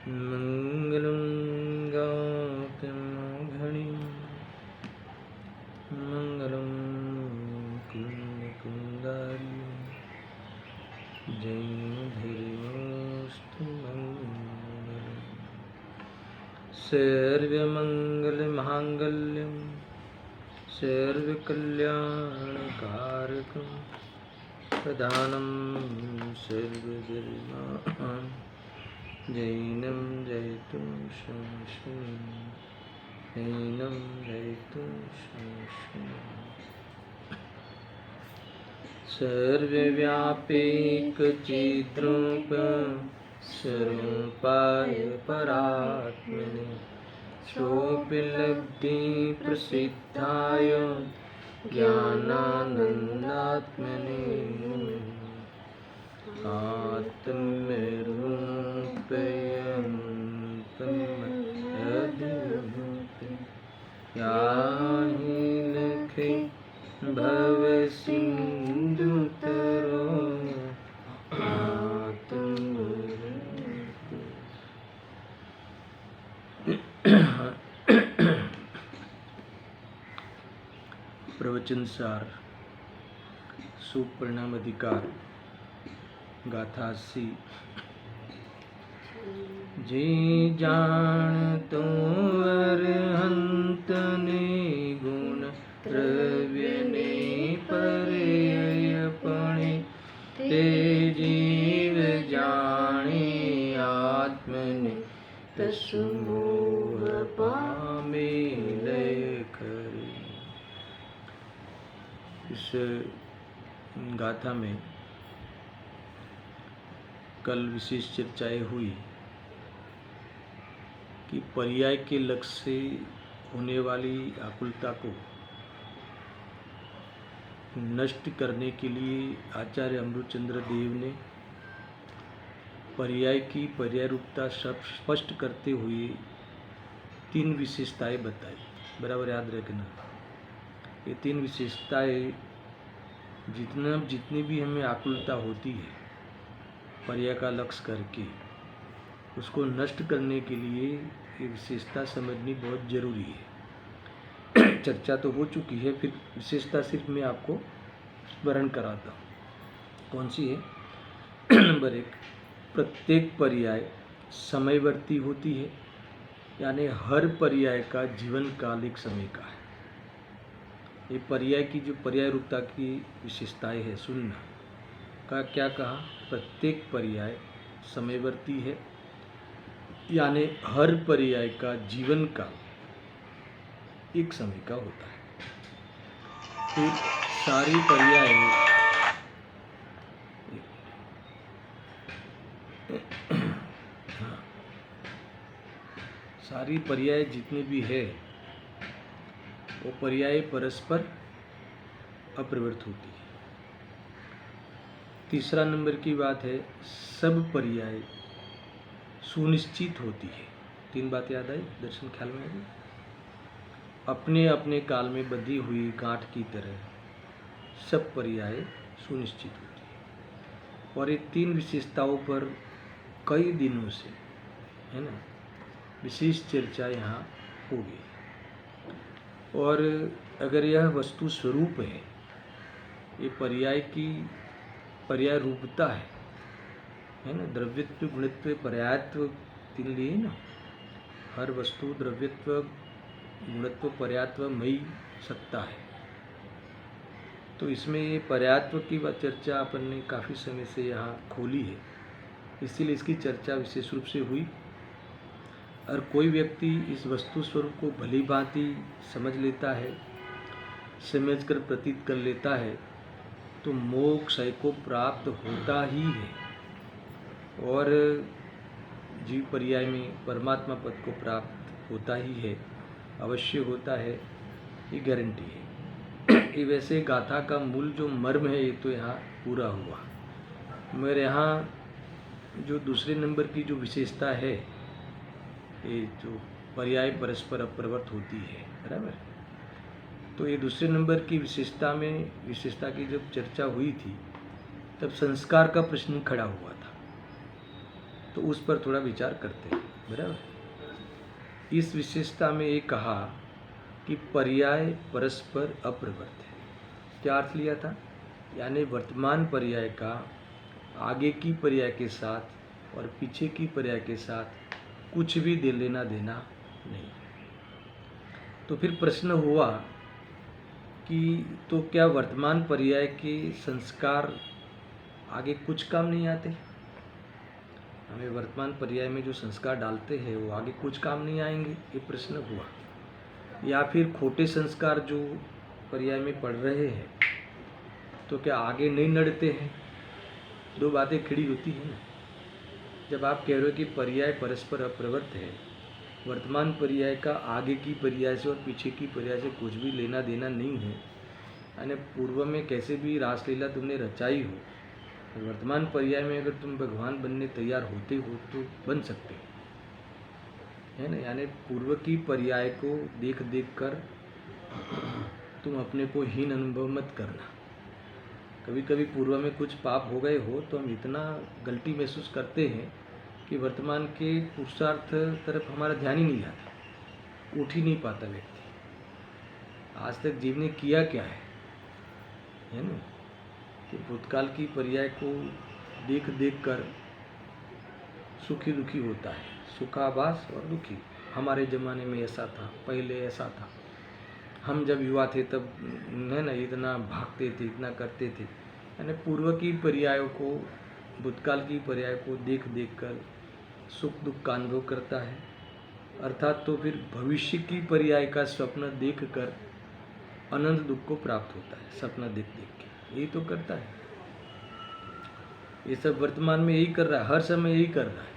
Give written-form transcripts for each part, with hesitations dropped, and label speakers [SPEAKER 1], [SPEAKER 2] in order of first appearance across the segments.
[SPEAKER 1] मंगलं गातमघणिं मंगलं कुन्दकुन्दारी जैनधर्मोऽस्तु मंगलम्। सर्वमङ्गलमाङ्गल्यं सर्वकल्याणकारकं प्रधानं सर्वधर्माणां जैनं जयतु जैनं जयतु सर्वव्यापैकचिद्रूप स्वरूपाय परात्मने सोऽपिलब्धिप्रसिद्धाय ज्ञानानन्दात्मने आत्मरूपयन्तमद्भुते याहि लखे भवसिन्धुतरो प्रवचन सार सुपरिणाम अधिकार गाथा 80। जे जान तो अरहंत ने गुण द्रव्य ने पर्ययपणे ते जीव जाने आत्मने तसु मोह पामे लय करे। इस गाथा में कल विशेष चर्चाएं हुई कि पर्याय के लक्ष्य से होने वाली आकुलता को नष्ट करने के लिए आचार्य अमृतचंद्र देव ने पर्याय की पर्याय रूपता स्पष्ट करते हुए 3 विशेषताएं बताई। बराबर याद रखना, ये 3 विशेषताएं जितनी भी हमें आकुलता होती है पर्याय का लक्ष्य करके, उसको नष्ट करने के लिए ये विशेषता समझनी बहुत जरूरी है। चर्चा तो हो चुकी है, फिर विशेषता सिर्फ मैं आपको वर्णन कराता हूँ। कौन सी है? नंबर 1, प्रत्येक पर्याय समयवर्ती होती है, यानी हर पर्याय का जीवन काल एक समय का है। ये पर्याय की जो पर्याय रूपता की विशेषताएं है, सुनना का क्या कहा, प्रत्येक पर्याय समयवर्ती है, यानी हर पर्याय का जीवन काल एक समय का होता है। तो सारी पर्याय सारी पर्याय जितनी भी है वो पर्याय परस्पर अपरिवर्तित होती है। तीसरा नंबर की बात है, सब पर्याय सुनिश्चित होती है। 3 बात याद आई, दर्शन ख्याल में आई। अपने अपने काल में बंधी हुई गांठ की तरह सब पर्याय सुनिश्चित होती है। और ये 3 विशेषताओं पर कई दिनों से, है ना, विशेष चर्चा यहाँ होगी। और अगर यह वस्तु स्वरूप है, ये पर्याय की पर्याय रूपता है ना, द्रव्यत्व गुणत्व पर्यायत्व 3 लिए ना। हर वस्तु द्रव्यत्व गुणत्व पर्यायत्व मई सत्ता है। तो इसमें ये पर्यायत्व की चर्चा अपन ने काफ़ी समय से यहाँ खोली है, इसीलिए इसकी चर्चा विशेष रूप से हुई। और कोई व्यक्ति इस वस्तु स्वरूप को भली भांति समझ लेता है, समझकर प्रतीत कर लेता है, तो मोक्ष को प्राप्त होता ही है और जीव पर्याय में परमात्मा पद को प्राप्त होता ही है, अवश्य होता है, ये गारंटी है। ये वैसे गाथा का मूल जो मर्म है ये तो यहाँ पूरा हुआ। मेरे यहाँ जो दूसरे नंबर की जो विशेषता है, ये जो पर्याय परस्पर अपरिवर्त होती है, बराबर। तो ये दूसरे नंबर की विशेषता की जब चर्चा हुई थी, तब संस्कार का प्रश्न खड़ा हुआ था। तो उस पर थोड़ा विचार करते हैं। बराबर। इस विशेषता में ये कहा कि पर्याय परस्पर अप्रवृत्त है। क्या अर्थ लिया था? यानी वर्तमान पर्याय का आगे की पर्याय के साथ और पीछे की पर्याय के साथ कुछ भी दे लेना देना नहीं। तो फिर प्रश्न हुआ कि तो क्या वर्तमान पर्याय के संस्कार आगे कुछ काम नहीं आते? हमें वर्तमान पर्याय में जो संस्कार डालते हैं वो आगे कुछ काम नहीं आएंगे, ये प्रश्न हुआ। या फिर खोटे संस्कार जो पर्याय में पढ़ रहे हैं तो क्या आगे नहीं नड़ते हैं? दो बातें खड़ी होती हैं ना। जब आप कह रहे हो कि पर्याय परस्पर अप्रवृत्त है, वर्तमान पर्याय का आगे की पर्याय से और पीछे की पर्याय से कुछ भी लेना देना नहीं है, यानी पूर्व में कैसे भी रासलीला तुमने रचाई हो, वर्तमान पर्याय में अगर तुम भगवान बनने तैयार होते हो तो बन सकते हो, है ना। यानी पूर्व की पर्याय को देख देख कर तुम अपने को हीन अनुभव मत करना। कभी कभी पूर्व में कुछ पाप हो गए हो तो हम इतना गलती महसूस करते हैं कि वर्तमान के पुरुषार्थ तरफ हमारा ध्यान ही नहीं जाता, उठ ही नहीं पाता व्यक्ति। आज तक जीव ने किया क्या है ना, कि भूतकाल की पर्याय को देख देख कर सुखी दुखी होता है, सुखाभास और दुखी। हमारे ज़माने में ऐसा था, पहले ऐसा था, हम जब युवा थे तब है ना इतना भागते थे, इतना करते थे। यानी पूर्व की पर्यायों को, भूतकाल की पर्याय को देख देख कर सुख दुख का अनुभव करता है, अर्थात तो फिर भविष्य की पर्याय का स्वप्न देख कर अनंत दुख को प्राप्त होता है। सपना देख देख के यही तो करता है। ये सब वर्तमान में यही कर रहा है, हर समय यही कर रहा है,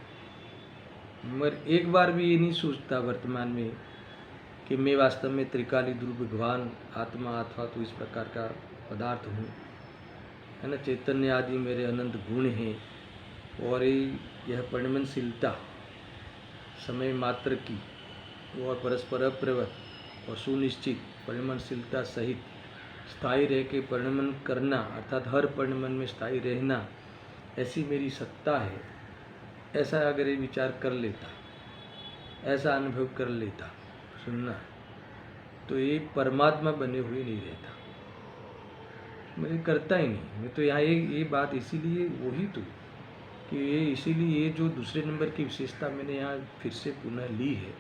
[SPEAKER 1] मगर एक बार भी ये नहीं सोचता वर्तमान में कि मैं वास्तव में त्रिकाली ध्रुव भगवान आत्मा अथवा तो इस प्रकार का पदार्थ हूँ, है ना। चैतन्य आदि मेरे अनंत गुण हैं और यह परिणमनशीलता समय मात्र की और परस्पर अप्रवृत्त और सुनिश्चित परिणमनशीलता सहित स्थायी रह के परिणमन करना, अर्थात हर परिणमन में स्थायी रहना, ऐसी मेरी सत्ता है। ऐसा अगर ये विचार कर लेता, ऐसा अनुभव कर लेता, सुनना, तो ये परमात्मा बने हुए नहीं रहता। मैं करता ही नहीं। मैं तो यहाँ ये बात इसीलिए वही तो कि ये इसीलिए ये जो दूसरे नंबर की विशेषता मैंने यहाँ फिर से पुनः ली है,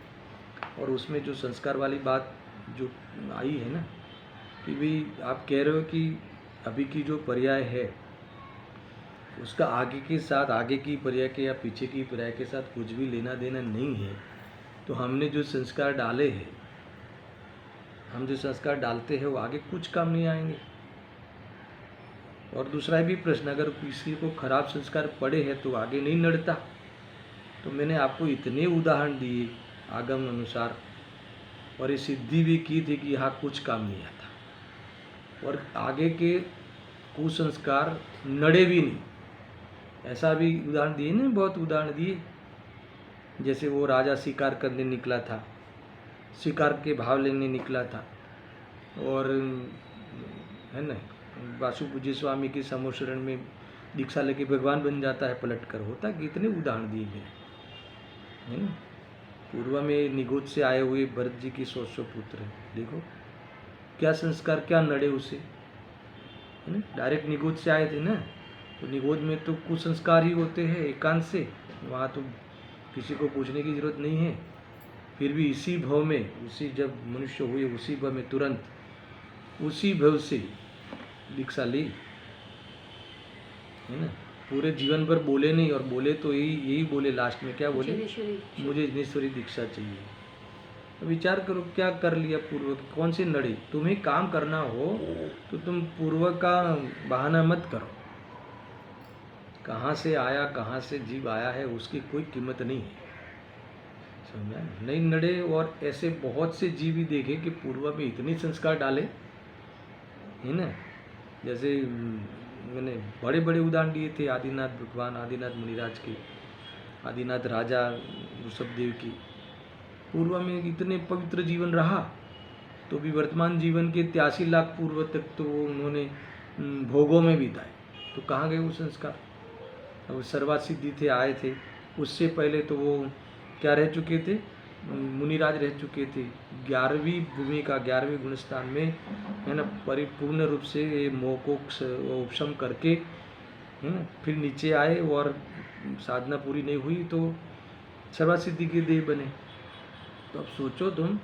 [SPEAKER 1] और उसमें जो संस्कार वाली बात जो आई है ना, कि भाई आप कह रहे हो कि अभी की जो पर्याय है उसका आगे के साथ, आगे की पर्याय के या पीछे की पर्याय के साथ कुछ भी लेना देना नहीं है, तो हमने जो संस्कार डाले हैं, हम जो संस्कार डालते हैं वो आगे कुछ काम नहीं आएंगे। और दूसरा भी प्रश्न, अगर किसी को खराब संस्कार पड़े हैं तो आगे नहीं नड़ता। तो मैंने आपको इतने उदाहरण दिए आगम अनुसार, और ये सिद्धि भी की थी कि यहाँ कुछ काम नहीं आता, और आगे के कुसंस्कार नड़े भी नहीं। ऐसा भी उदाहरण दिए ना, बहुत उदाहरण दिए। जैसे वो राजा शिकार करने निकला था, शिकार के भाव लेने निकला था, और है ना वासु पूज्य स्वामी के समोशरण में दीक्षा लेके भगवान बन जाता है पलट कर। होता है, कितने उदाहरण दिए गए, है ना। पूर्व में निगोद से आए हुए भरत जी की 100 पुत्र, देखो क्या संस्कार, क्या नड़े उसे, है ना। डायरेक्ट निगोद से आए थे ना, तो निगोद में तो कुसंस्कार ही होते हैं एकांत से, वहाँ तो किसी को पूछने की जरूरत नहीं है। फिर भी इसी भव में, उसी जब मनुष्य हुए उसी भव में तुरंत उसी भव से दीक्षा ली, है ना। पूरे जीवन भर बोले नहीं, और बोले तो यही बोले लास्ट में, क्या बोले, मुझे जिनेश्वरी दीक्षा चाहिए। तो विचार करो क्या कर लिया पूर्व, कौन से नड़े। तुम्हें काम करना हो तो तुम पूर्व का बहाना मत करो। कहाँ से आया, कहाँ से जीव आया है, उसकी कोई कीमत नहीं है, समझा। नहीं नड़े। और ऐसे बहुत से जीव भी देखे कि पूर्व में इतने संस्कार डाले, है ना। जैसे मैंने बड़े बड़े उदाहरण दिए थे, आदिनाथ भगवान, आदिनाथ मुनिराज के, आदिनाथ राजा ऋषभदेव की। पूर्व में इतने पवित्र जीवन रहा तो भी वर्तमान जीवन के 83 लाख पूर्व तक तो उन्होंने भोगों में बिताए, तो कहाँ गए वो संस्कार। अब सर्वात सिद्धि थे, आए थे, उससे पहले तो वो क्या रह चुके थे, मुनिराज रह चुके थे। 11वीं भूमिका 11वें गुणस्थान में है ना, परिपूर्ण रूप से ये मोह को उपशम करके है ना, फिर नीचे आए और साधना पूरी नहीं हुई तो सर्वसिद्धि के देव बने। तो अब सोचो तुम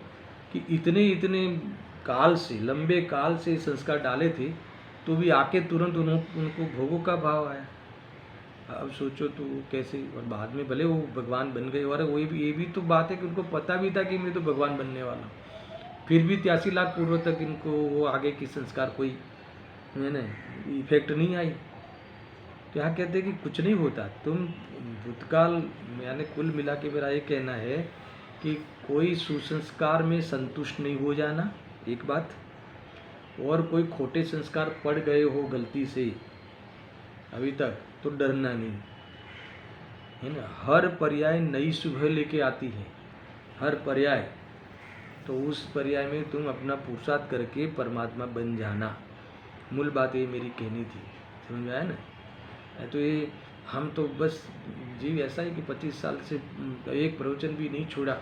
[SPEAKER 1] कि इतने इतने काल से, लंबे काल से संस्कार डाले थे, तो भी आके तुरंत उनको भोगों का भाव आया। अब सोचो तो कैसे, और बाद में भले वो भगवान बन गए, और वही भी, ये भी तो बात है कि उनको पता भी था कि मैं तो भगवान बनने वाला हूँ, फिर भी 83 लाख पूर्व तक इनको वो आगे की संस्कार कोई है ना इफेक्ट नहीं आई। तो यहाँ कहते हैं कि कुछ नहीं होता, तुम भूतकाल यानी कुल मिला के मेरा ये कहना है कि कोई सुसंस्कार में संतुष्ट नहीं हो जाना, एक बात, और कोई खोटे संस्कार पड़ गए हो गलती से अभी तक तो डरना नहीं, है ना। हर पर्याय नई सुबह लेके आती है, हर पर्याय, तो उस पर्याय में तुम अपना पुरुषार्थ करके परमात्मा बन जाना। मूल बात ये मेरी कहनी थी, समझ में आया ना। तो ये हम तो बस जीव ऐसा है कि 25 साल से एक प्रवचन भी नहीं छोड़ा,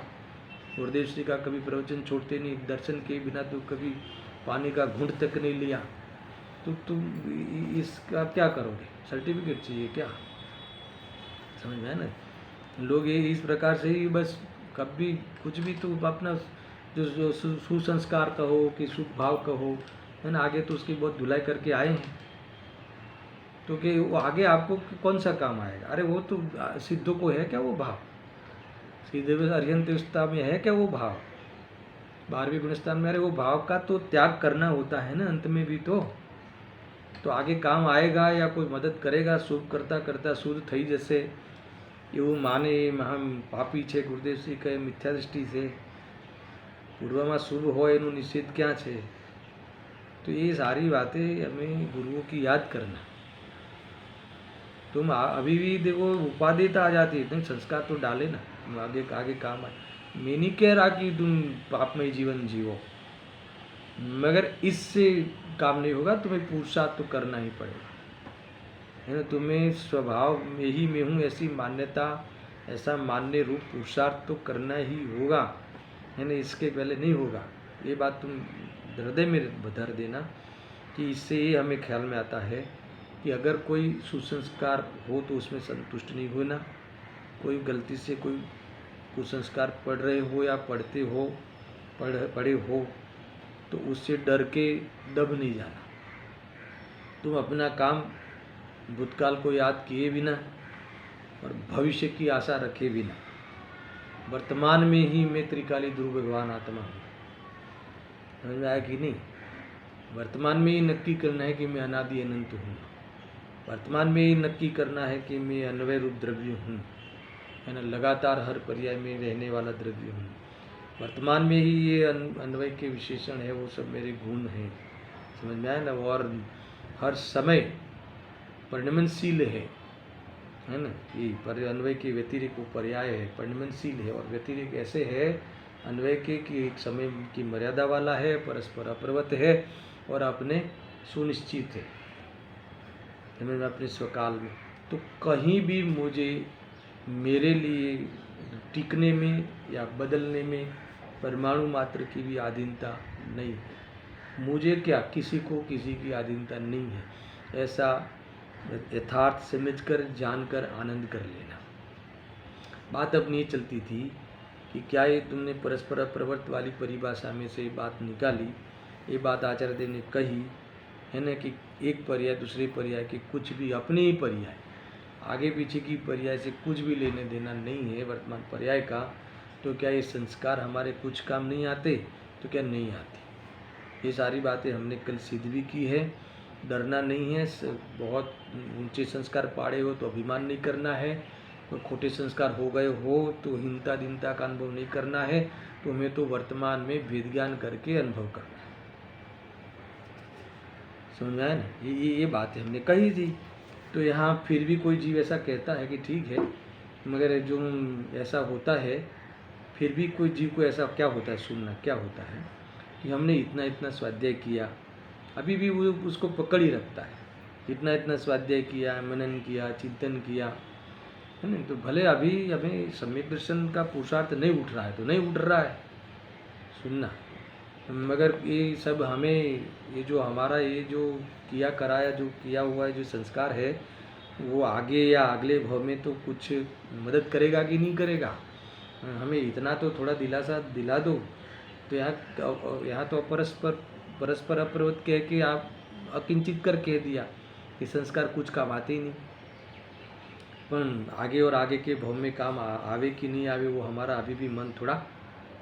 [SPEAKER 1] गुरुदेव श्री का कभी प्रवचन छोड़ते नहीं, दर्शन के बिना तो कभी पानी का घूंट तक नहीं लिया। तो तुम इसका क्या करोगे, सर्टिफिकेट चाहिए क्या, समझ में आया ना। लोग ये इस प्रकार से ही बस कभी कुछ भी तो अपना जो सुसंस्कार कहो कि शुभ भाव कहो, है ना, आगे तो उसकी बहुत धुलाई करके आए हैं, तो कि वो आगे आपको कौन सा काम आएगा। अरे वो तो सिद्धों को है क्या वो भाव, सीधे अरिहंतवस्था में है क्या वो भाव, 12वें गुणस्थान में, अरे वो भाव का तो त्याग करना होता है ना अंत में भी तो आगे काम आएगा या कोई मदद करेगा। शुभ करता करता शुद्ध थई जैसे એવું માને हम પાપી છે, ગુરુદેવ શ્રી કહે મિથ્યા દૃષ્ટિ છે, પૂર્વમાં શુભ હોય એનું નિષેધ ક્યાં છે। तो ये सारी बातें हमें गुरुओं की याद करना। तुम अभी भी देखो उपाधि तो आ जाती है, तुम संस्कार तो डाले ना, तुम आगे आगे काम आए। मैं नहीं कह रहा कि तुम पापमय जीवन जियो, मगर इससे काम नहीं होगा, तुम्हें पुरुषार्थ तो करना ही पड़ेगा, है ना। तुम्हें स्वभाव में ही मैं हूँ ऐसी मान्यता, ऐसा मान्य रूप पुरुषार्थ तो करना ही होगा, है ना, इसके पहले नहीं होगा। ये बात तुम हृदय में धर देना कि इससे ये हमें ख्याल में आता है कि अगर कोई सुसंस्कार हो तो उसमें संतुष्ट नहीं होना, कोई गलती से कोई कुसंस्कार पढ़ रहे हो या पढ़ते हो पढ़े हो तो उससे डर के दब नहीं जाना। तुम अपना काम भूतकाल को याद किए बिना और भविष्य की आशा रखे बिना वर्तमान में ही मैं त्रिकाली ध्रुव भगवान आत्मा हूँ, समझ में आया कि नहीं। वर्तमान में ही नक्की करना है कि मैं अनादि अनंत हूँ, वर्तमान में ही नक्की करना है कि मैं अन्वय रूप द्रव्य हूँ, है ना, लगातार हर पर्याय में रहने वाला द्रव्य हूँ। वर्तमान में ही ये अन्वय के विशेषण है, वो सब मेरे गुण हैं, समझ में आया ना। और हर समय परिणमनशील है ना, ये पर अन्वय के व्यतिरिक वो पर्याय है, परिणमनशील है। और व्यतिरिक ऐसे है अन्वय के कि एक समय की मर्यादा वाला है, परस्पर अप्रवत है और अपने सुनिश्चित है, समझ में, अपने स्वकाल में। तो कहीं भी मुझे मेरे लिए टिकने में या बदलने में परमाणु मात्र की भी आधीनता नहीं है। मुझे क्या, किसी को किसी की आधीनता नहीं है, ऐसा यथार्थ समझकर जानकर आनंद कर लेना। बात अपनी ये चलती थी कि क्या ये तुमने परस्पर प्रवर्त वाली परिभाषा में से बात निकाली, ये बात आचार्य देव ने कही है ना, कि एक पर्याय दूसरे पर्याय के कुछ भी अपने ही पर्याय, आगे पीछे की पर्याय से कुछ भी लेने देना नहीं है वर्तमान पर्याय का। तो क्या ये संस्कार हमारे कुछ काम नहीं आते, तो क्या नहीं आती। ये सारी बातें हमने कल सिद्ध भी की है। डरना नहीं है, बहुत ऊंचे संस्कार पाड़े हो तो अभिमान नहीं करना है, तो खोटे संस्कार हो गए हो तो हीनता दीनता का अनुभव नहीं करना है, तो हमें तो वर्तमान में वेद ज्ञान करके अनुभव करना है, समझ में आया ना। ये बातें हमने कही थी। तो यहाँ फिर भी कोई जीव ऐसा कहता है कि ठीक है, मगर जो ऐसा होता है, फिर भी कोई जीव को ऐसा क्या होता है, सुनना क्या होता है कि हमने इतना इतना स्वाध्याय किया, अभी भी वो उसको पकड़ ही रखता है, इतना इतना स्वाध्याय किया, मनन किया, चिंतन किया, है ना। तो भले अभी हमें सम्यक दर्शन का पुरुषार्थ नहीं उठ रहा है तो नहीं उठ रहा है, सुनना, मगर ये सब हमें, ये जो हमारा ये जो किया कराया जो किया हुआ है जो संस्कार है, वो आगे या अगले भव में तो कुछ मदद करेगा कि नहीं करेगा। हमें इतना तो थोड़ा दिलासा दिला दो। तो यहाँ तो परस्पर परस्पर अप्रवत कह के आप अकिंचित कर कह दिया कि संस्कार कुछ काम आते ही नहीं, पर आगे और आगे के भव में काम आवे कि नहीं आवे, वो हमारा अभी भी मन थोड़ा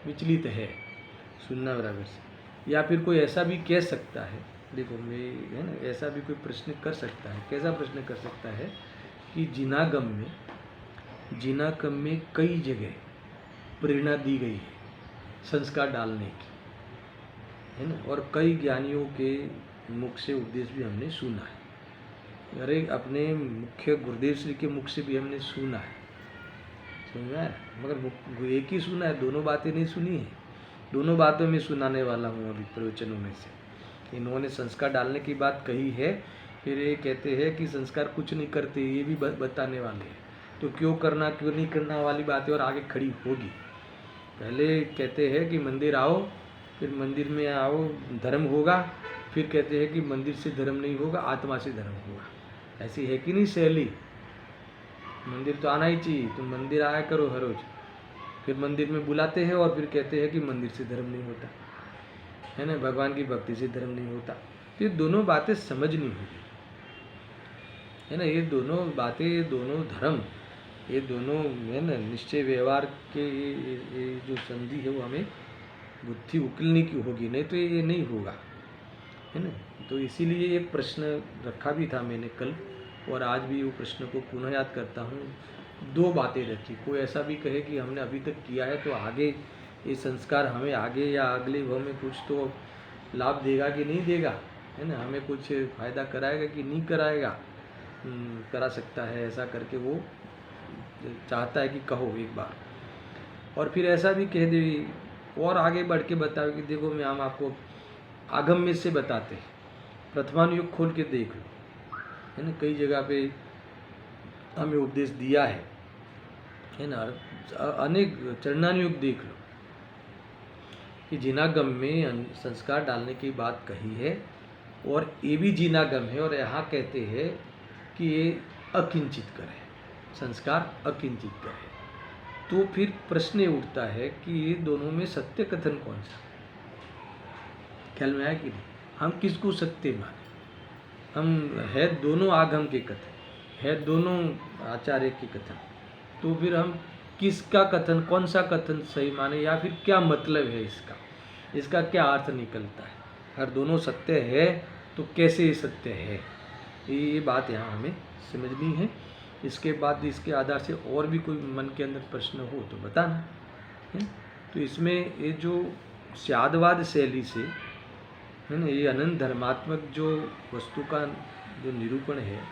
[SPEAKER 1] विचलित है, सुनना बराबर से। या फिर कोई ऐसा भी कह सकता है, देखो मैं, है ना, ऐसा भी कोई प्रश्न कर सकता है, कैसा प्रश्न कर सकता है कि जिनागम में कई जगह प्रेरणा दी गई है संस्कार डालने की, है ना, और कई ज्ञानियों के मुख से उपदेश भी हमने सुना है। अरे अपने मुख्य गुरुदेव श्री के मुख से भी हमने सुना है, समझा है, मगर एक ही सुना है, दोनों बातें नहीं सुनी है। दोनों बातों में सुनाने वाला हूँ अभी प्रवचनों में से। इन्होंने संस्कार डालने की बात कही है, फिर ये कहते हैं कि संस्कार कुछ नहीं करते, ये भी बताने वाले हैं। तो क्यों करना क्यों नहीं करना वाली बातें और आगे खड़ी होगी। पहले कहते हैं कि मंदिर आओ, फिर मंदिर में आओ धर्म होगा, फिर कहते हैं कि मंदिर से धर्म नहीं होगा, आत्मा से धर्म होगा। ऐसी है कि नहीं शैली। मंदिर तो आना ही चाहिए, तुम मंदिर आया करो हर रोज। फिर मंदिर में बुलाते हैं और फिर कहते हैं कि मंदिर से धर्म नहीं होता, है ना, भगवान की भक्ति से धर्म नहीं होता। तो ये दोनों बातें समझनी होगी, है ना। ये दोनों बातें, ये दोनों धर्म, ये दोनों, है ना, निश्चय व्यवहार के ये जो संधि है वो हमें बुद्धि उकलने की होगी, नहीं तो ये नहीं होगा, है ना। तो इसीलिए एक प्रश्न रखा भी था मैंने कल, और आज भी वो प्रश्न को पुनः याद करता हूँ। दो बातें रखी, कोई ऐसा भी कहे कि हमने अभी तक किया है तो आगे ये संस्कार हमें आगे या अगले भव में कुछ तो लाभ देगा कि नहीं देगा, है ना, हमें कुछ फायदा कराएगा कि नहीं कराएगा, करा सकता है, ऐसा करके वो चाहता है कि कहो एक बार। और फिर ऐसा भी कह दे और आगे बढ़ के बताओ कि देखो मैं हम आपको आगम में से बताते हैं, प्रथमानुयोग खोल के देख लो, है ना, कई जगह पे हमें उपदेश दिया है ना। अनेक चरणानुयोग देख लो कि जिनागम में संस्कार डालने की बात कही है, और ये भी जिनागम है, और यहाँ कहते हैं कि ये अकिंचित करे, संस्कार अकिंचित करे। तो फिर प्रश्न उठता है कि ये दोनों में सत्य कथन कौन सा, ख्याल में आया कि नहीं। हम किसको सत्य माने, हम है दोनों आगम के कथन, है दोनों आचार्य के कथन, तो फिर हम किसका कथन, कौन सा कथन सही माने, या फिर क्या मतलब है इसका क्या अर्थ निकलता है। अगर दोनों सत्य है तो कैसे सत्य है, ये बात यहाँ हमें समझनी है। इसके बाद इसके आधार से और भी कोई मन के अंदर प्रश्न हो तो बताना है। तो इसमें ये जो स्यादवाद शैली से, है ना, ये अनंत धर्मात्मक जो वस्तु का जो निरूपण है,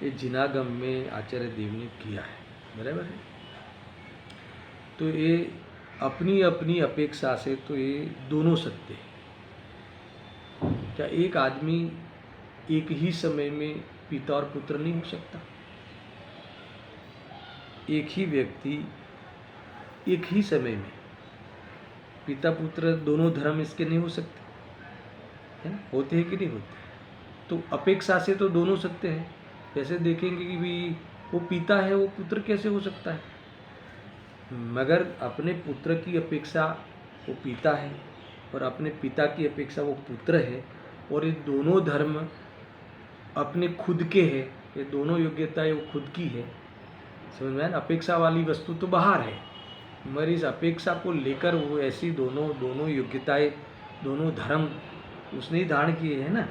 [SPEAKER 1] ये जिनागम में आचार्य देव ने किया है, बराबर है। तो ये अपनी अपनी अपेक्षा से तो ये दोनों सत्य है। क्या एक आदमी एक ही समय में पिता और पुत्र नहीं हो सकता? एक ही व्यक्ति एक ही समय में पिता पुत्र दोनों धर्म इसके नहीं हो सकते, है, होते हैं कि नहीं होते। तो अपेक्षा से तो दोनों सत्य है। कैसे देखेंगे कि भी वो पिता है वो पुत्र कैसे हो सकता है, मगर अपने पुत्र की अपेक्षा वो पिता है और अपने पिता की अपेक्षा वो पुत्र है, और ये दोनों धर्म अपने खुद के हैं, ये दोनों योग्यताएं वो खुद की है, समझ में आया ना। अपेक्षा वाली वस्तु तो बाहर है, मगर इस अपेक्षा को लेकर वो ऐसी दोनों योग्यताएं, दोनों धर्म उसने ही धारण किए हैं ना।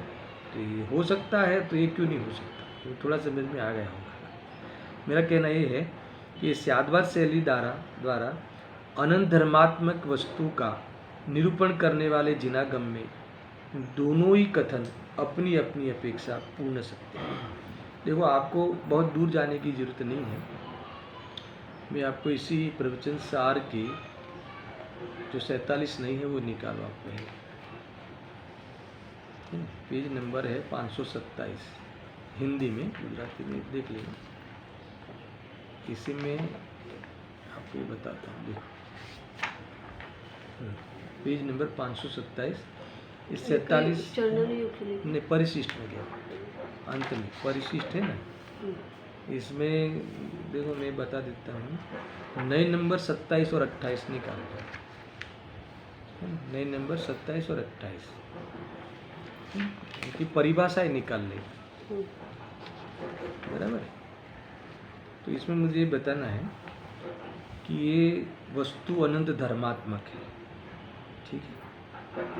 [SPEAKER 1] तो ये हो सकता है, तो ये क्यों नहीं हो सकता, तो थोड़ा समझ में आ गया होगा। मेरा कहना ये है कि स्यादवाद शैली द्वारा अनंत धर्मात्मक वस्तु का निरूपण करने वाले जिनागम में दोनों ही कथन अपनी अपनी अपेक्षा पूर्ण सत्य है। देखो आपको बहुत दूर जाने की जरूरत नहीं है, मैं आपको इसी प्रवचन सार के जो 47 नहीं है वो निकालो आप पहले, पेज नंबर है 527, हिंदी में, गुजराती में देख लेना। इसी में आपको ये बताता हूँ, देखो पेज नंबर 527, इस 47 नहीं परिशिष्ट में गया, अंत में परिशिष्ट है ना, इसमें देखो मैं बता देता हूँ, नए नंबर 27 और 28 निकाल दो, नए नंबर 27 और 28 इनकी परिभाषाएं निकाल ले, बराबर है। तो इसमें मुझे ये बताना है कि ये वस्तु अनंत धर्मात्मक है, ठीक है,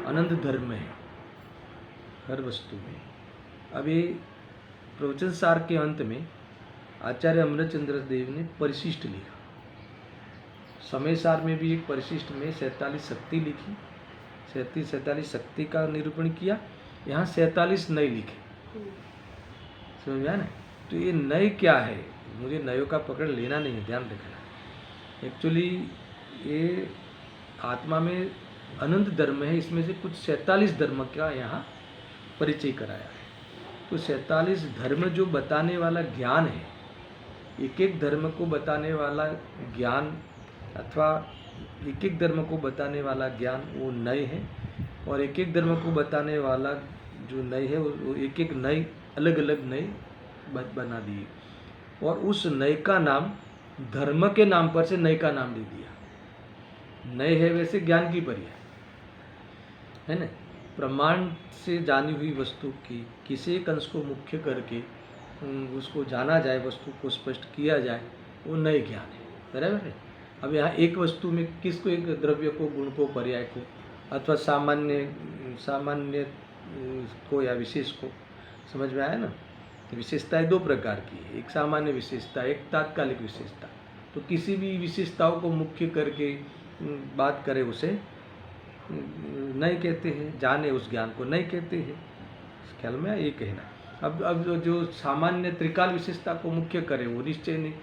[SPEAKER 1] अनंत धर्म है हर वस्तु में। अब ये प्रवचन सार के अंत में आचार्य अमृतचंद्र देव ने परिशिष्ट लिखा, समय सार में भी एक परिशिष्ट में 47 शक्ति लिखी, 47 शक्ति का निरूपण किया, यहाँ 47 नए लिखे, समझ में आया ना। तो ये नए क्या है, मुझे नयों का पकड़ लेना नहीं है, ध्यान रखना। एक्चुअली ये आत्मा में अनंत धर्म है, इसमें से कुछ 47 धर्म का यहाँ परिचय कराया है। तो 47 धर्म जो बताने वाला ज्ञान है, एक एक धर्म को बताने वाला ज्ञान अथवा एक एक धर्म को बताने वाला ज्ञान वो नए है, और एक एक धर्म को बताने वाला जो नए है वो एक एक नए अलग अलग नए बना दिए, और उस नए का नाम धर्म के नाम पर से नए का नाम दे दिया। नए है वैसे ज्ञान की पर्याय है ना, प्रमाण से जानी हुई वस्तु की किसी एक अंश को मुख्य करके उसको जाना जाए, वस्तु को स्पष्ट किया जाए, वो नए ज्ञान है, बराबर है। अब यहाँ एक वस्तु में किसको, एक द्रव्य को, गुण को, पर्याय को अथवा सामान्य को या विशेष को, समझ में आया ना। विशेषताएं दो प्रकार की है, एक सामान्य विशेषता, एक तात्कालिक विशेषता। तो किसी भी विशेषताओं को मुख्य करके बात करें उसे नहीं कहते हैं, जाने उस ज्ञान को नहीं कहते हैं, ख्याल में ये कहना। अब जो सामान्य त्रिकाल विशेषता को मुख्य करे वो निश्चय नहीं,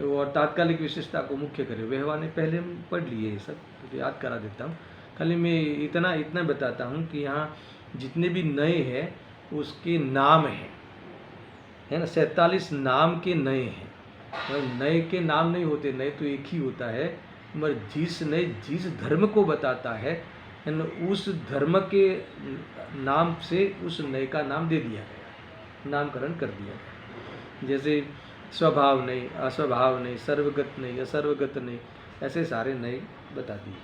[SPEAKER 1] और तात्कालिक विशेषता को मुख्य करे व्यवहार ने पहले हम पढ़ लिए, ये सब तो याद करा देता हूँ। खाली मैं इतना बताता हूँ कि यहाँ जितने भी नए हैं उसके नाम हैं, है ना, 47 नाम के नए हैं। नए के नाम नहीं होते, नए तो एक ही होता है, मगर जिस नए जिस धर्म को बताता है ना, उस धर्म के नाम से उस नए का नाम दे दिया गया, नामकरण कर दिया गया। जैसे स्वभाव नहीं, अस्वभाव नहीं, सर्वगत नहीं, असर्वगत नहीं, ऐसे सारे नए बता दिए।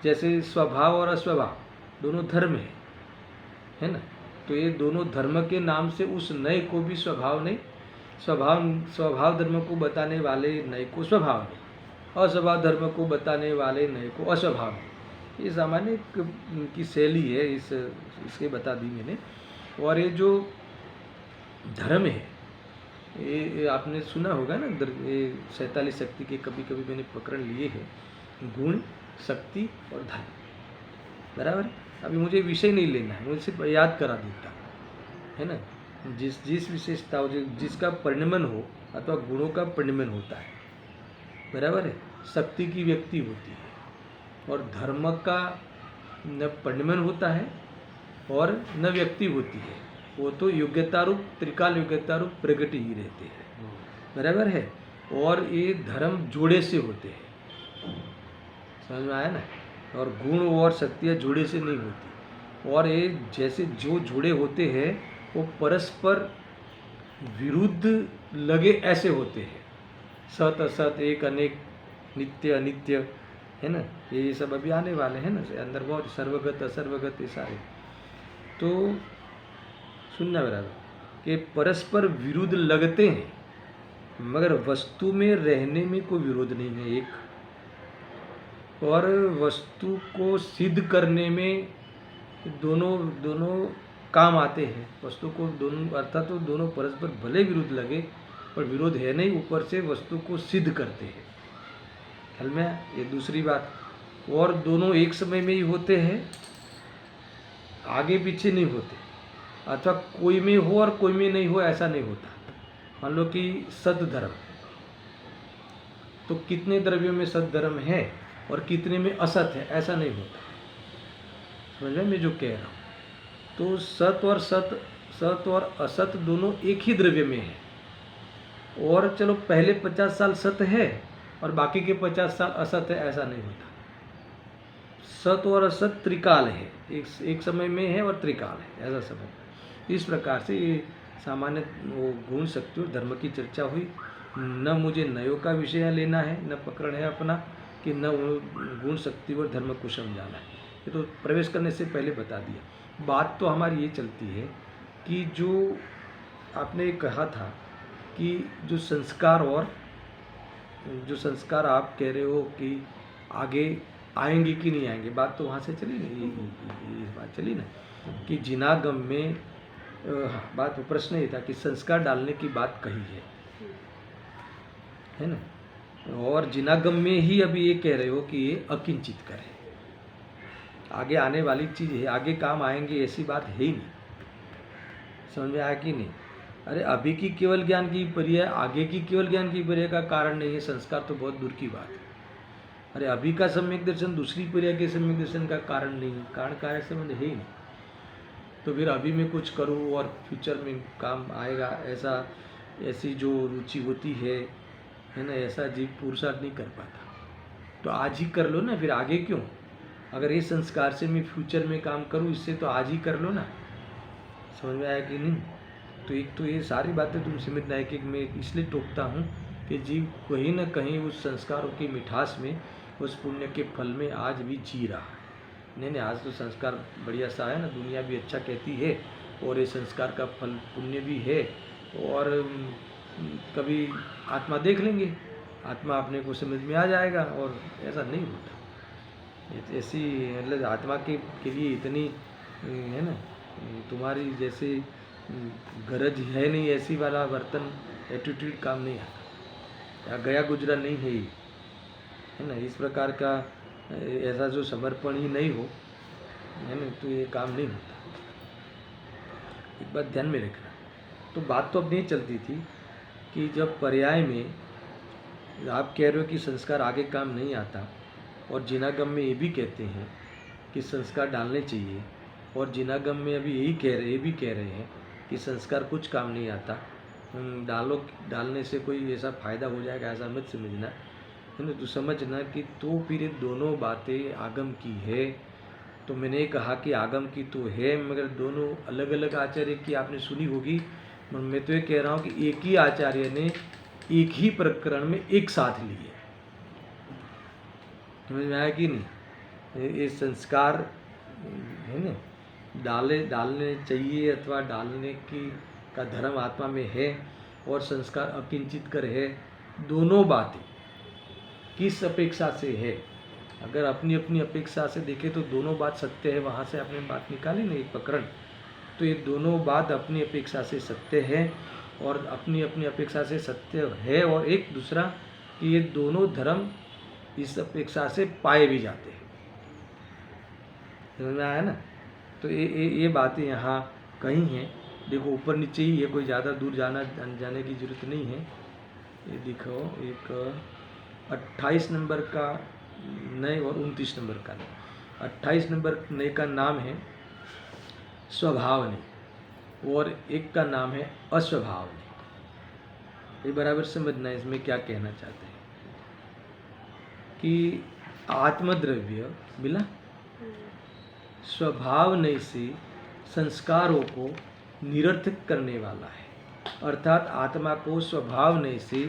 [SPEAKER 1] जैसे स्वभाव और अस्वभाव दोनों धर्म है ना, तो ये दोनों धर्म के नाम से उस नए को भी स्वभाव नहीं, स्वभाव धर्म को बताने वाले नए को स्वभाव नहीं, अस्वभाव धर्म को बताने वाले नए को अस्वभाव नहीं। ये सामान्य की शैली है, इसके बता दी मैंने। और ये जो धर्म है ये आपने सुना होगा ना, ये 47 शक्ति के कभी कभी मैंने प्रकरण लिए हैं, गुण, शक्ति और धर्म, बराबर है। अभी मुझे विषय नहीं लेना है, मुझे सिर्फ याद करा देता है ना। जिस विशेषता जिसका परिणमन हो अथवा गुणों का परिणमन होता है, बराबर है, शक्ति की व्यक्ति होती है, और धर्म का न परिणमन होता है और न व्यक्ति होती है, वो तो योग्यता रूप, त्रिकाल योग्यता रूप प्रगति ही रहते हैं, बराबर है। और ये धर्म जोड़े से होते हैं, समझ में आया ना। और गुण और शक्तियाँ जोड़े से नहीं होती, और ये जैसे जो जुड़े होते हैं वो परस्पर विरुद्ध लगे ऐसे होते हैं, सत असत, एक अनेक, नित्य अनित्य, है ना, ये सब अभी आने वाले हैं ना, अंदर बहुत सर्वगत असर्वगत ये सारे। तो सुनना बराबर कि परस्पर विरुद्ध लगते हैं, मगर वस्तु में रहने में कोई विरोध नहीं है एक, और वस्तु को सिद्ध करने में दोनों काम आते हैं। वस्तु को दोनों, अर्थात तो दोनों परस्पर भले विरुद्ध लगे पर विरोध है नहीं, ऊपर से वस्तु को सिद्ध करते हैं, ख्याल में। ये दूसरी बात, और दोनों एक समय में ही होते हैं, आगे पीछे नहीं होते, अथवा कोई में हो और कोई में नहीं हो ऐसा नहीं होता। मान लो कि सद धर्म, तो कितने द्रव्यों में सद धर्म है और कितने में असत है, ऐसा नहीं होता, समझ में मैं जो कह रहा हूँ। तो सत और असत दोनों एक ही द्रव्य में है, और चलो पहले 50 साल सत्य है और बाकी के 50 साल असत्य है, ऐसा नहीं होता। सत्य और असत त्रिकाल है, एक समय में है और त्रिकाल है, ऐसा समझ। इस प्रकार से ये सामान्य वो गुण शक्ति और धर्म की चर्चा हुई। न मुझे नयों का विषय लेना है, न पकड़ है अपना कि न गुण शक्ति और धर्म को समझाना है। ये तो प्रवेश करने से पहले बता दिया। बात तो हमारी ये चलती है कि जो आपने कहा था कि जो संस्कार आप कह रहे हो कि आगे आएंगे कि नहीं आएंगे, बात तो वहाँ से चली ना, ये बात चली ना कि जिनागम में बात प्रश्न ये था कि संस्कार डालने की बात कही है ना। और जिनागम में ही अभी ये कह रहे हो कि ये अकिंचित करे, आगे आने वाली चीज़ है, आगे काम आएंगे ऐसी बात है ही नहीं। समझ में आया कि नहीं? अरे अभी की केवल ज्ञान की पर्याय आगे की केवल ज्ञान की पर्याय का कारण नहीं है, संस्कार तो बहुत दूर की बात है। अरे अभी का सम्यक दर्शन दूसरी पर्याय के सम्यक दर्शन का कारण नहीं है, कारण कार्य संबंध है ही नहीं। तो फिर अभी मैं कुछ करूँ और फ्यूचर में काम आएगा ऐसी जो रुचि होती है ना, ऐसा जीव पुरुषार्थ नहीं कर पाता। तो आज ही कर लो ना, फिर आगे क्यों? अगर ये संस्कार से मैं फ्यूचर में काम करूँ, इससे तो आज ही कर लो ना। समझ में आया कि नहीं? तो एक तो ये सारी बातें तुम समझना है कि मैं इसलिए टोकता हूँ कि जीव कहीं ना कहीं उस संस्कारों की मिठास में, उस पुण्य के फल में आज भी जी रहा है। नहीं, आज तो संस्कार बढ़िया सा है ना, दुनिया भी अच्छा कहती है और ये संस्कार का फल पुण्य भी है। और कभी आत्मा देख लेंगे, आत्मा अपने को समझ में आ जाएगा। और ऐसा नहीं होता, ऐसी मतलब आत्मा के लिए इतनी है ना, तुम्हारी जैसे गरज है नहीं, ऐसी वाला बर्तन एटीट्यूड काम नहीं आता, या गया गुजरा नहीं है ये, है ना। इस प्रकार का ऐसा जो समर्पण ही नहीं हो, है ना, तो ये काम नहीं होता। एक बात ध्यान में रखना। तो बात तो अब नहीं चलती थी कि जब पर्याय में आप कह रहे हो कि संस्कार आगे काम नहीं आता, और जिनागम में ये भी कहते हैं कि संस्कार डालने चाहिए, और जिनागम में अभी ये भी कह रहे हैं कि संस्कार कुछ काम नहीं आता, डालने से कोई ऐसा फ़ायदा हो जाएगा, ऐसा मत समझना, है ना। तो समझना कि तो फिर ये दोनों बातें आगम की है। तो मैंने कहा कि आगम की तो है, मगर दोनों अलग अलग आचार्य की आपने सुनी होगी। मैं तो ये कह रहा हूँ कि एक ही आचार्य ने एक ही प्रकरण में एक साथ लिए। समझ में आया कि नहीं? ये संस्कार है ना, डालने चाहिए अथवा डालने की का धर्म आत्मा में है, और संस्कार अकिंचित कर है। दोनों बातें किस अपेक्षा से है? अगर अपनी अपनी अपेक्षा से देखें तो दोनों बात सत्य है, वहाँ से आपने बात निकाली ना एक प्रकरण, तो ये दोनों बात अपनी अपेक्षा से सत्य है, और अपनी अपनी अपेक्षा से सत्य है। और एक दूसरा कि ये दोनों धर्म इस अपेक्षा से पाए भी जाते हैं। समझ में आया ना? तो ये बातें यहाँ कहीं हैं। देखो ऊपर नीचे ही है, कोई ज़्यादा दूर जाने की जरूरत नहीं है। ये देखो, एक 28 नंबर का नए और 29 नंबर का नए। 28 नंबर नए का नाम है स्वभावनी, और एक का नाम है अस्वभावनी। ये बराबर समझना है इसमें क्या कहना चाहते हैं कि आत्मद्रव्य मिला स्वभाव नहीं से संस्कारों को निरर्थक करने वाला है, अर्थात आत्मा को स्वभाव नहीं से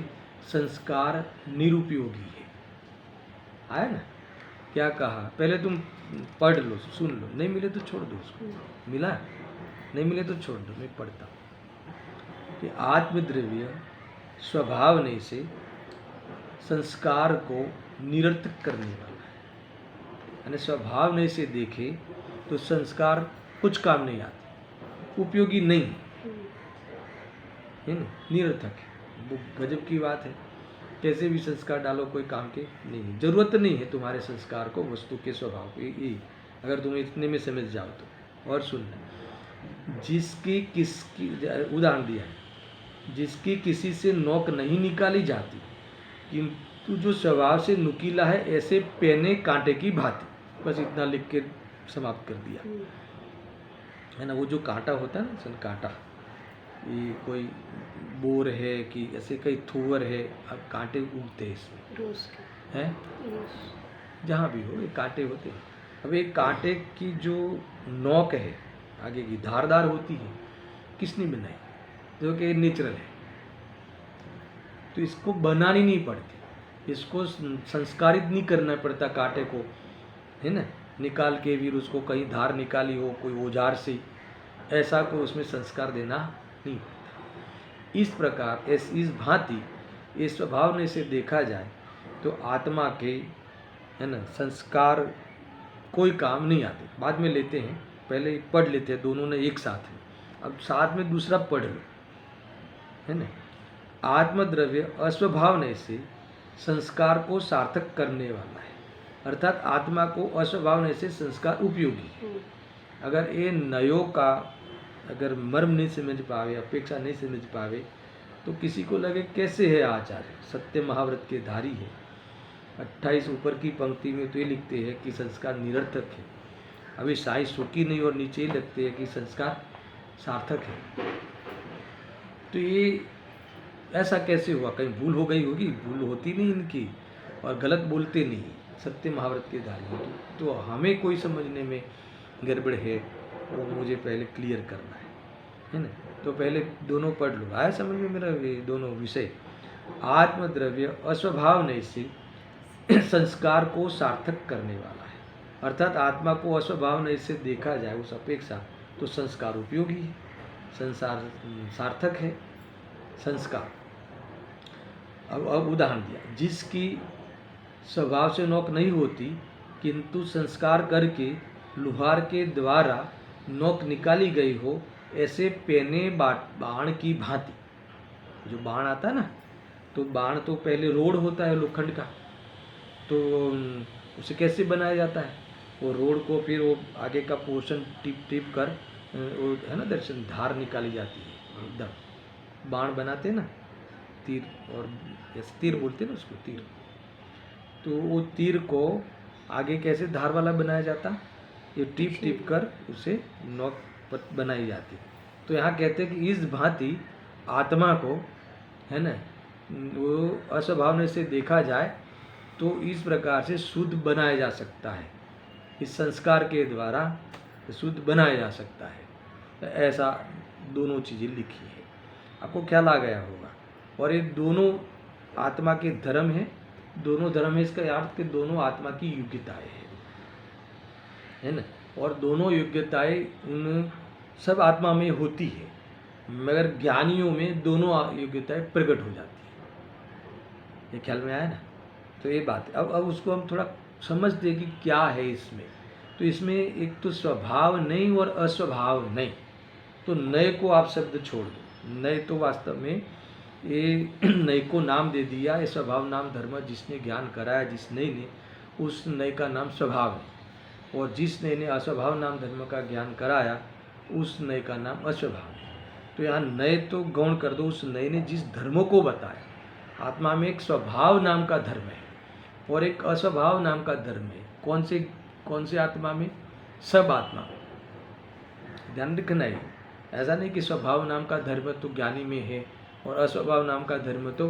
[SPEAKER 1] संस्कार निरुपयोगी है। आया ना? क्या कहा? पहले तुम पढ़ लो, सुन लो, नहीं मिले तो छोड़ दो उसको, मिला नहीं मिले तो छोड़ दो, मैं पढ़ता हूँ कि आत्मद्रव्य स्वभाव नहीं से संस्कार को निरर्थक करने वाला है। यानी स्वभाव नहीं से देखे तो संस्कार कुछ काम नहीं आते, उपयोगी नहीं है ना, निरर्थक है। वो गजब की बात है, कैसे भी संस्कार डालो कोई काम के नहीं है। जरूरत नहीं है तुम्हारे संस्कार को वस्तु के स्वभाव को, ये अगर तुम इतने में समझ जाओ तो। और सुनना, जिसकी किसकी उदाहरण दिया है, जिसकी किसी से नोक नहीं निकाली जाती, किंतु जो स्वभाव से नुकीला है, ऐसे पेने कांटे की भांति। बस इतना लिख के समाप्त कर दिया, है ना। वो जो कांटा होता है ना, सन कांटा, ये कोई बोर है कि ऐसे कई थूवर है, अब कांटे उगते हैं इसमें
[SPEAKER 2] रोज
[SPEAKER 1] हैं,
[SPEAKER 2] रोज
[SPEAKER 1] जहाँ भी हो ये कांटे होते हैं। अब एक कांटे की जो नोक है आगे की धारदार होती है, किसने बनाई? जो कि नेचुरल है, तो इसको बनानी नहीं पड़ती, इसको संस्कारित नहीं करना पड़ता कांटे को, है ना, निकाल के फिर उसको कहीं धार निकाली हो कोई औजार से, ऐसा कोई उसमें संस्कार देना नहीं पड़ता। इस प्रकार इस भांति इस स्वभाव ने से देखा जाए तो आत्मा के, है ना, संस्कार कोई काम नहीं आते, बाद में लेते हैं, पहले पढ़ लेते हैं दोनों ने एक साथ में, अब साथ में दूसरा पढ़ लो, है ना। आत्मद्रव्य अस्वभावने से संस्कार को सार्थक करने वाला है, अर्थात आत्मा को अस्वभावने से संस्कार उपयोगी है। अगर ये नयों का अगर मर्म नहीं समझ पावे, अपेक्षा नहीं समझ पावे, तो किसी को लगे कैसे है आचार्य, सत्य महाव्रत के धारी है। 28 ऊपर की पंक्ति में तो ये लिखते हैं कि संस्कार निरर्थक है, अभी साई सुखी नहीं और नीचे ही लगते हैं कि संस्कार सार्थक है। तो ये ऐसा कैसे हुआ? कहीं भूल हो गई होगी? भूल होती नहीं इनकी, और गलत बोलते नहीं, सत्य महाव्रत के धारी है। तो हमें कोई समझने में गड़बड़ है वो मुझे पहले क्लियर करना है ना। तो पहले दोनों पढ़ लो, आया समझ में मेरा ये दोनों विषय। आत्मद्रव्य अस्वभावने से संस्कार को सार्थक करने वाला है, अर्थात आत्मा को अस्वभावने से देखा जाए उस अपेक्षा तो संस्कार उपयोगी है, संसार सार्थक है संस्कार। अब उदाहरण दिया, जिसकी स्वभाव से नोक नहीं होती किंतु संस्कार करके लुहार के द्वारा नोक निकाली गई हो, ऐसे पेने बाण की भांति। जो बाण आता है ना, तो बाण तो पहले रोड होता है लोखंड का, तो उसे कैसे बनाया जाता है? वो रोड को फिर वो आगे का पोर्शन टिप टिप कर वो, है ना, दर्शन धार निकाली जाती है एकदम। बाण बनाते हैं ना, तीर, और ऐसे तीर बोलते हैं ना उसको, तीर। तो वो तीर को आगे कैसे धार वाला बनाया जाता? ये टिप टिप कर उसे नोक बनाई जाती। तो यहाँ कहते हैं कि इस भांति आत्मा को, है ना, वो अस्वभावने से देखा जाए तो इस प्रकार से शुद्ध बनाया जा सकता है, इस संस्कार के द्वारा शुद्ध बनाया जा सकता है। तो ऐसा दोनों चीज़ें लिखी है, आपको ख्याल आ गया होगा। और ये दोनों आत्मा के धर्म है, दोनों धर्म है, इसका अर्थ कि दोनों आत्मा की योग्यताएं है ना। और दोनों योग्यताएं उन सब आत्मा में होती है, मगर ज्ञानियों में दोनों योग्यताएं प्रकट हो जाती है। ये ख्याल में आया ना? तो ये बात है। अब उसको हम थोड़ा समझते हैं कि क्या है इसमें। तो इसमें एक तो स्वभाव नहीं और अस्वभाव नहीं, तो नए को आप शब्द छोड़ दो। नए तो वास्तव में ये नए को नाम दे दिया, ये स्वभाव नाम धर्म जिसने ज्ञान कराया, जिस नए ने, उस नए का नाम स्वभाव है, और जिस नए ने अस्वभाव नाम धर्म का ज्ञान कराया उस नए का नाम अस्वभाव है। तो यहाँ नए तो गौण कर दो, उस नए ने जिस धर्मों को बताया। आत्मा में एक स्वभाव नाम का धर्म है और एक अस्वभाव नाम का धर्म है। कौन से आत्मा में? सब आत्मा में। ध्यान रखना है, ऐसा नहीं कि स्वभाव नाम का धर्म तो ज्ञानी में है और अस्वभाव नाम का धर्म तो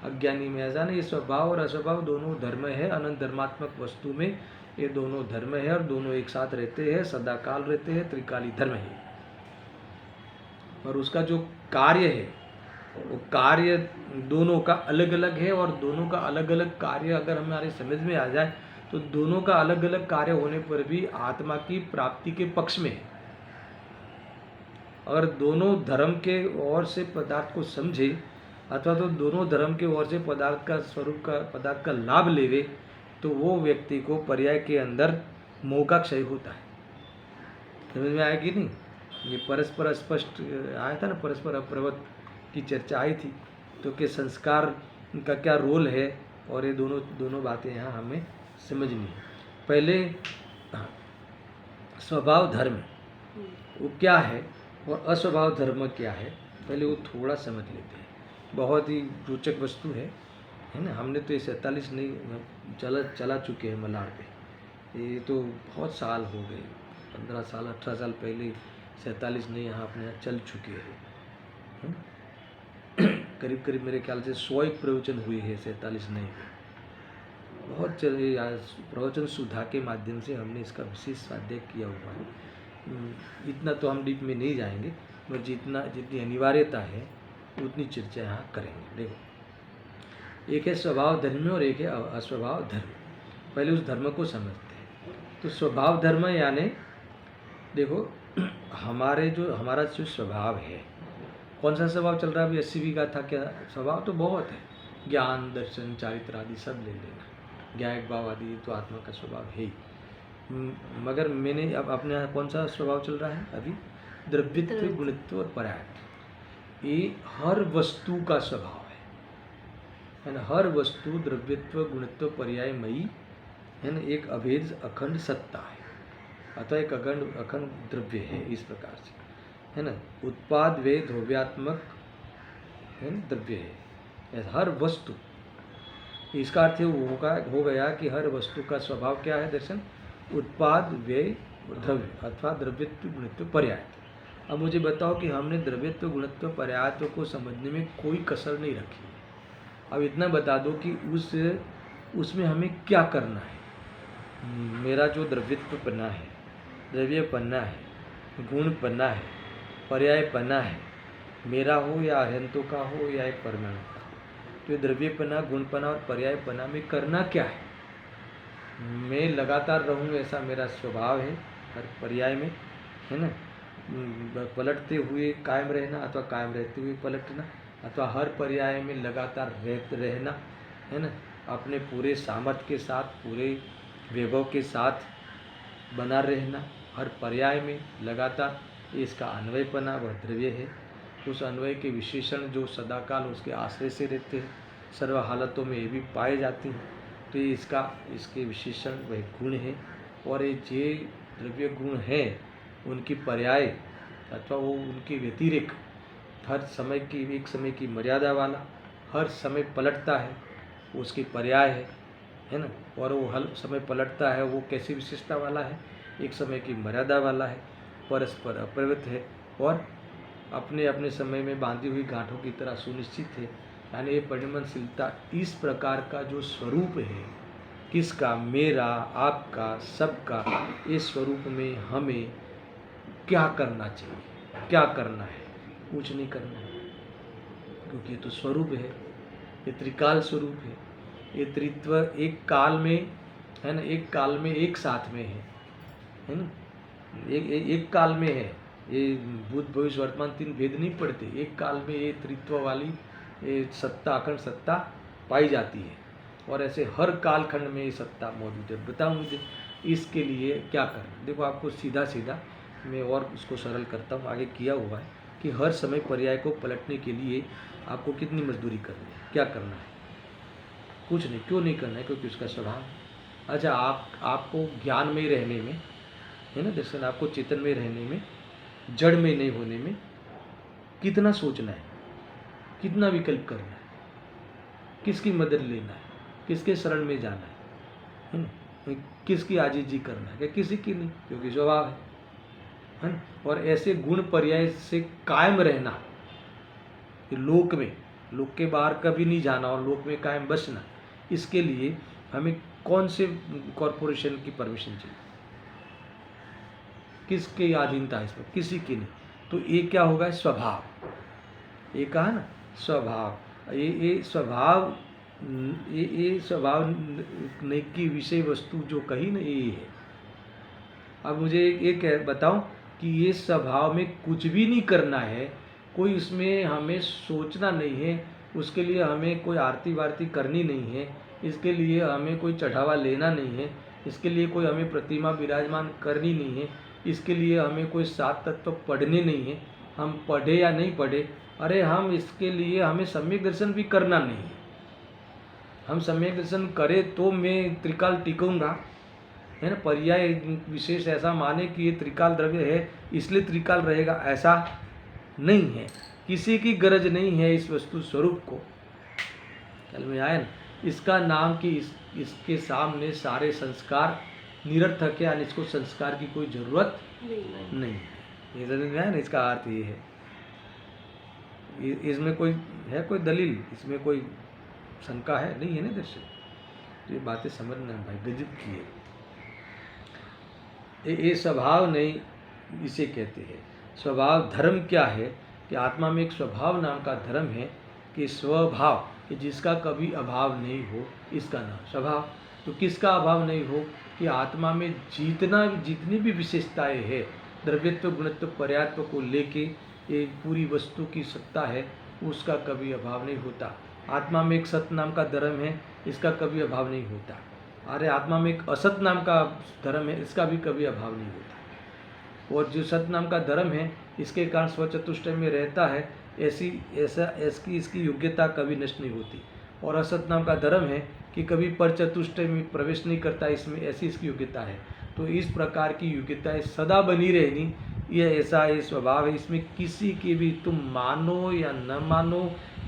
[SPEAKER 1] अज्ञानी में, ऐसा नहीं। स्वभाव और अस्वभाव दोनों धर्म है, अनंत धर्मात्मक वस्तु में ये दोनों धर्म है और दोनों एक साथ रहते हैं, सदाकाल रहते हैं, त्रिकाली धर्म है। और उसका जो कार्य है वो कार्य दोनों का अलग अलग है, और दोनों का अलग अलग कार्य अगर हमारे समझ में आ जाए तो दोनों का अलग अलग कार्य होने पर भी आत्मा की प्राप्ति के पक्ष में है। अगर दोनों धर्म के ओर से पदार्थ को समझे, अथवा तो दोनों धर्म के ओर से पदार्थ का स्वरूप का पदार्थ का लाभ लेवे, तो वो व्यक्ति को पर्याय के अंदर मोह का क्षय होता है। समझ में आया कि नहीं? ये परस्पर स्पष्ट आया था ना, परस्पर अप्रवत की चर्चा आई थी। तो कि संस्कार का क्या रोल है, और ये दोनों बातें यहाँ हमें समझनी है। पहले स्वभाव धर्म वो क्या है और अस्वभाव धर्म क्या है, पहले वो थोड़ा समझ लेते हैं। बहुत ही रोचक वस्तु है ना। हमने तो ये 47 नहीं चला चुके हैं मलाड़ पे, ये तो बहुत साल हो गए, 15 साल 18 साल पहले 47 नहीं यहाँ अपने यहाँ चल चुके हैं। करीब करीब मेरे ख्याल से 100 एक प्रवचन हुए हैं, 47 नहीं हुए। बहुत चलिए प्रवचन सुधा के माध्यम से हमने इसका विशेष स्वाध्याय किया हुआ है। इतना तो हम डीप में नहीं जाएंगे, मगर जितनी अनिवार्यता है उतनी चर्चा यहाँ करेंगे। देखो, एक है स्वभाव धर्म और एक है अस्वभाव धर्म। पहले उस धर्म को समझते हैं। तो स्वभाव धर्म यानी देखो, हमारा जो स्वभाव है, कौन सा स्वभाव चल रहा है अभी 80 का था क्या? स्वभाव तो बहुत है, ज्ञान दर्शन चारित्र आदि सब ले लेना, ज्ञायक भाव आदि तो आत्मा का स्वभाव है ही। मगर मैंने अब अपने यहाँ कौन सा स्वभाव चल रहा है अभी? द्रव्यत्व, गुणत्व और पर्यायत्व। ये हर वस्तु का स्वभाव है ना। हर वस्तु द्रव्यत्व, गुणत्व, पर्यायमयी है ना, एक अभेद अखंड सत्ता है, अतः एक अखंड द्रव्य है। इस प्रकार से है ना, उत्पाद वे ध्रुव्यात्मक है ना द्रव्य है हर वस्तु। इसका अर्थ हो गया कि हर वस्तु का स्वभाव क्या है दर्शन? उत्पाद व्यय द्रव्य अथवा द्रव्यत्व, गुणत्व, पर्यायत्व। अब मुझे बताओ कि हमने द्रव्यत्व, गुणत्व, पर्यायत्व को समझने में कोई कसर नहीं रखी है। अब इतना बता दो कि उसमें हमें क्या करना है। मेरा जो द्रव्यत्व पन्ना है, द्रव्य पन्ना है, गुण पन्ना है, पर्याय पन्ना है, मेरा हो या अरहंतों का हो या एक परमाणु का, तो ये द्रव्य पन्ना, गुण पन्ना और पर्याय पन्ना में करना क्या है? मैं लगातार रहूँ ऐसा मेरा स्वभाव है हर पर्याय में, है ना। पलटते हुए कायम रहना अथवा कायम रहते हुए पलटना, अथवा हर पर्याय में लगातार रहना, है ना। अपने पूरे सामर्थ्य के साथ, पूरे वैभव के साथ बना रहना हर पर्याय में लगातार, इसका अन्वयपना वह द्रव्य है। उस अन्वय के विशेषण जो सदाकाल उसके आश्रय से रहते हैं, सर्व हालतों में ये भी पाए जाते हैं, तो ये इसके विशेषण वह गुण है। और ये जे द्रव्य गुण है उनकी पर्याय अथवा वो उनके व्यतिरिक्त हर समय की एक समय की मर्यादा वाला, हर समय पलटता है, उसकी पर्याय है ना। और वो हर समय पलटता है, वो कैसी विशेषता वाला है? एक समय की मर्यादा वाला है, परस्पर अपरिवर्त है और अपने अपने समय में बांधी हुई गांठों की तरह सुनिश्चित है। यानी ये परिणमनशीलता इस प्रकार का जो स्वरूप है, किसका? मेरा, आपका, सबका। इस स्वरूप में हमें क्या करना चाहिए? क्या करना है? कुछ नहीं करना है, क्योंकि ये तो स्वरूप है, ये त्रिकाल स्वरूप है। ये त्रित्व एक काल में है ना, एक काल में एक साथ में है ना, एक काल में है। ये भूत भविष्य वर्तमान तीन भेद नहीं पड़ते, एक काल में ये त्रित्व वाली ये सत्ता, अखंड सत्ता पाई जाती है। और ऐसे हर काल खंड में ये सत्ता मौजूद है। बताओ मुझे इसके लिए क्या करना? देखो, आपको सीधा सीधा मैं और उसको सरल करता हूँ, आगे किया हुआ है कि हर समय पर्याय को पलटने के लिए आपको कितनी मजदूरी करनी है, क्या करना है? कुछ नहीं। क्यों नहीं करना है? क्योंकि उसका स्वभाव। अच्छा, आपको ज्ञान में रहने में है ना दर्शन, आपको चेतन में रहने में, जड़ में नहीं होने में कितना सोचना है, कितना विकल्प करना है, किसकी मदद लेना है, किसके शरण में जाना है ना, किसकी आजीजी करना है, किसी की नहीं, क्योंकि स्वभाव है ना। और ऐसे गुण पर्याय से कायम रहना, लोक में, लोक के बाहर कभी नहीं जाना और लोक में कायम बसना, इसके लिए हमें कौन से कॉरपोरेशन की परमिशन चाहिए? किसकी अधीनता है इसमें? किसी की नहीं। तो ये क्या होगा? स्वभाव। ये कहा ना, स्वभाव। ये स्वभाव, ये स्वभाव नहीं की विषय वस्तु जो कही ना, ये है। अब मुझे एक बताऊं कि ये स्वभाव में कुछ भी नहीं करना है, कोई उसमें हमें सोचना नहीं है, उसके लिए हमें कोई आरती वारती करनी नहीं है, इसके लिए हमें कोई चढ़ावा लेना नहीं है, इसके लिए कोई हमें प्रतिमा विराजमान करनी नहीं है, इसके लिए हमें कोई 7 तत्व पढ़ने नहीं है। हम पढ़े या नहीं पढ़े, अरे हम इसके लिए हमें सम्यक दर्शन भी करना नहीं है। हम सम्यक दर्शन करें तो मैं त्रिकाल टिकूंगा, है ना। पर्याय विशेष ऐसा माने कि ये त्रिकाल द्रव्य है इसलिए त्रिकाल रहेगा, ऐसा नहीं है। किसी की गरज नहीं है इस वस्तु स्वरूप को। कल में आया ना, इसका नाम कि इसके सामने सारे संस्कार निरर्थक है, यानी इसको संस्कार की कोई जरूरत नहीं है। ये समझ में आया ना, इसका अर्थ ये है। इसमें कोई है, कोई दलील, इसमें कोई शंका है नहीं, है ना दर्शक? तो ये बातें समझना भाई, गजब की है। ये स्वभाव नहीं, इसे कहते हैं स्वभाव। धर्म क्या है कि आत्मा में एक स्वभाव नाम का धर्म है कि स्वभाव, कि जिसका कभी अभाव नहीं हो, इसका नाम स्वभाव। तो किसका अभाव नहीं हो? कि आत्मा में जितनी भी विशेषताएं है, द्रव्यत्व गुणत्व पर्यात्व को लेके ये पूरी वस्तु की सत्ता है, उसका कभी अभाव नहीं होता। आत्मा में एक सत नाम का धर्म है, इसका कभी अभाव नहीं होता। अरे आत्मा में एक असत नाम का धर्म है, इसका भी कभी अभाव नहीं होता। और जो सत नाम का धर्म है, इसके कारण स्वचतुष्टय में रहता है, इसकी योग्यता कभी नष्ट नहीं होती। और असत नाम का धर्म है कि कभी पर चतुष्टय में प्रवेश नहीं करता, इसमें ऐसी इसकी योग्यता है। तो इस प्रकार की योग्यताएं सदा बनी रहनी, ये ऐसा ये स्वभाव है। इसमें किसी की भी, तुम मानो या न मानो,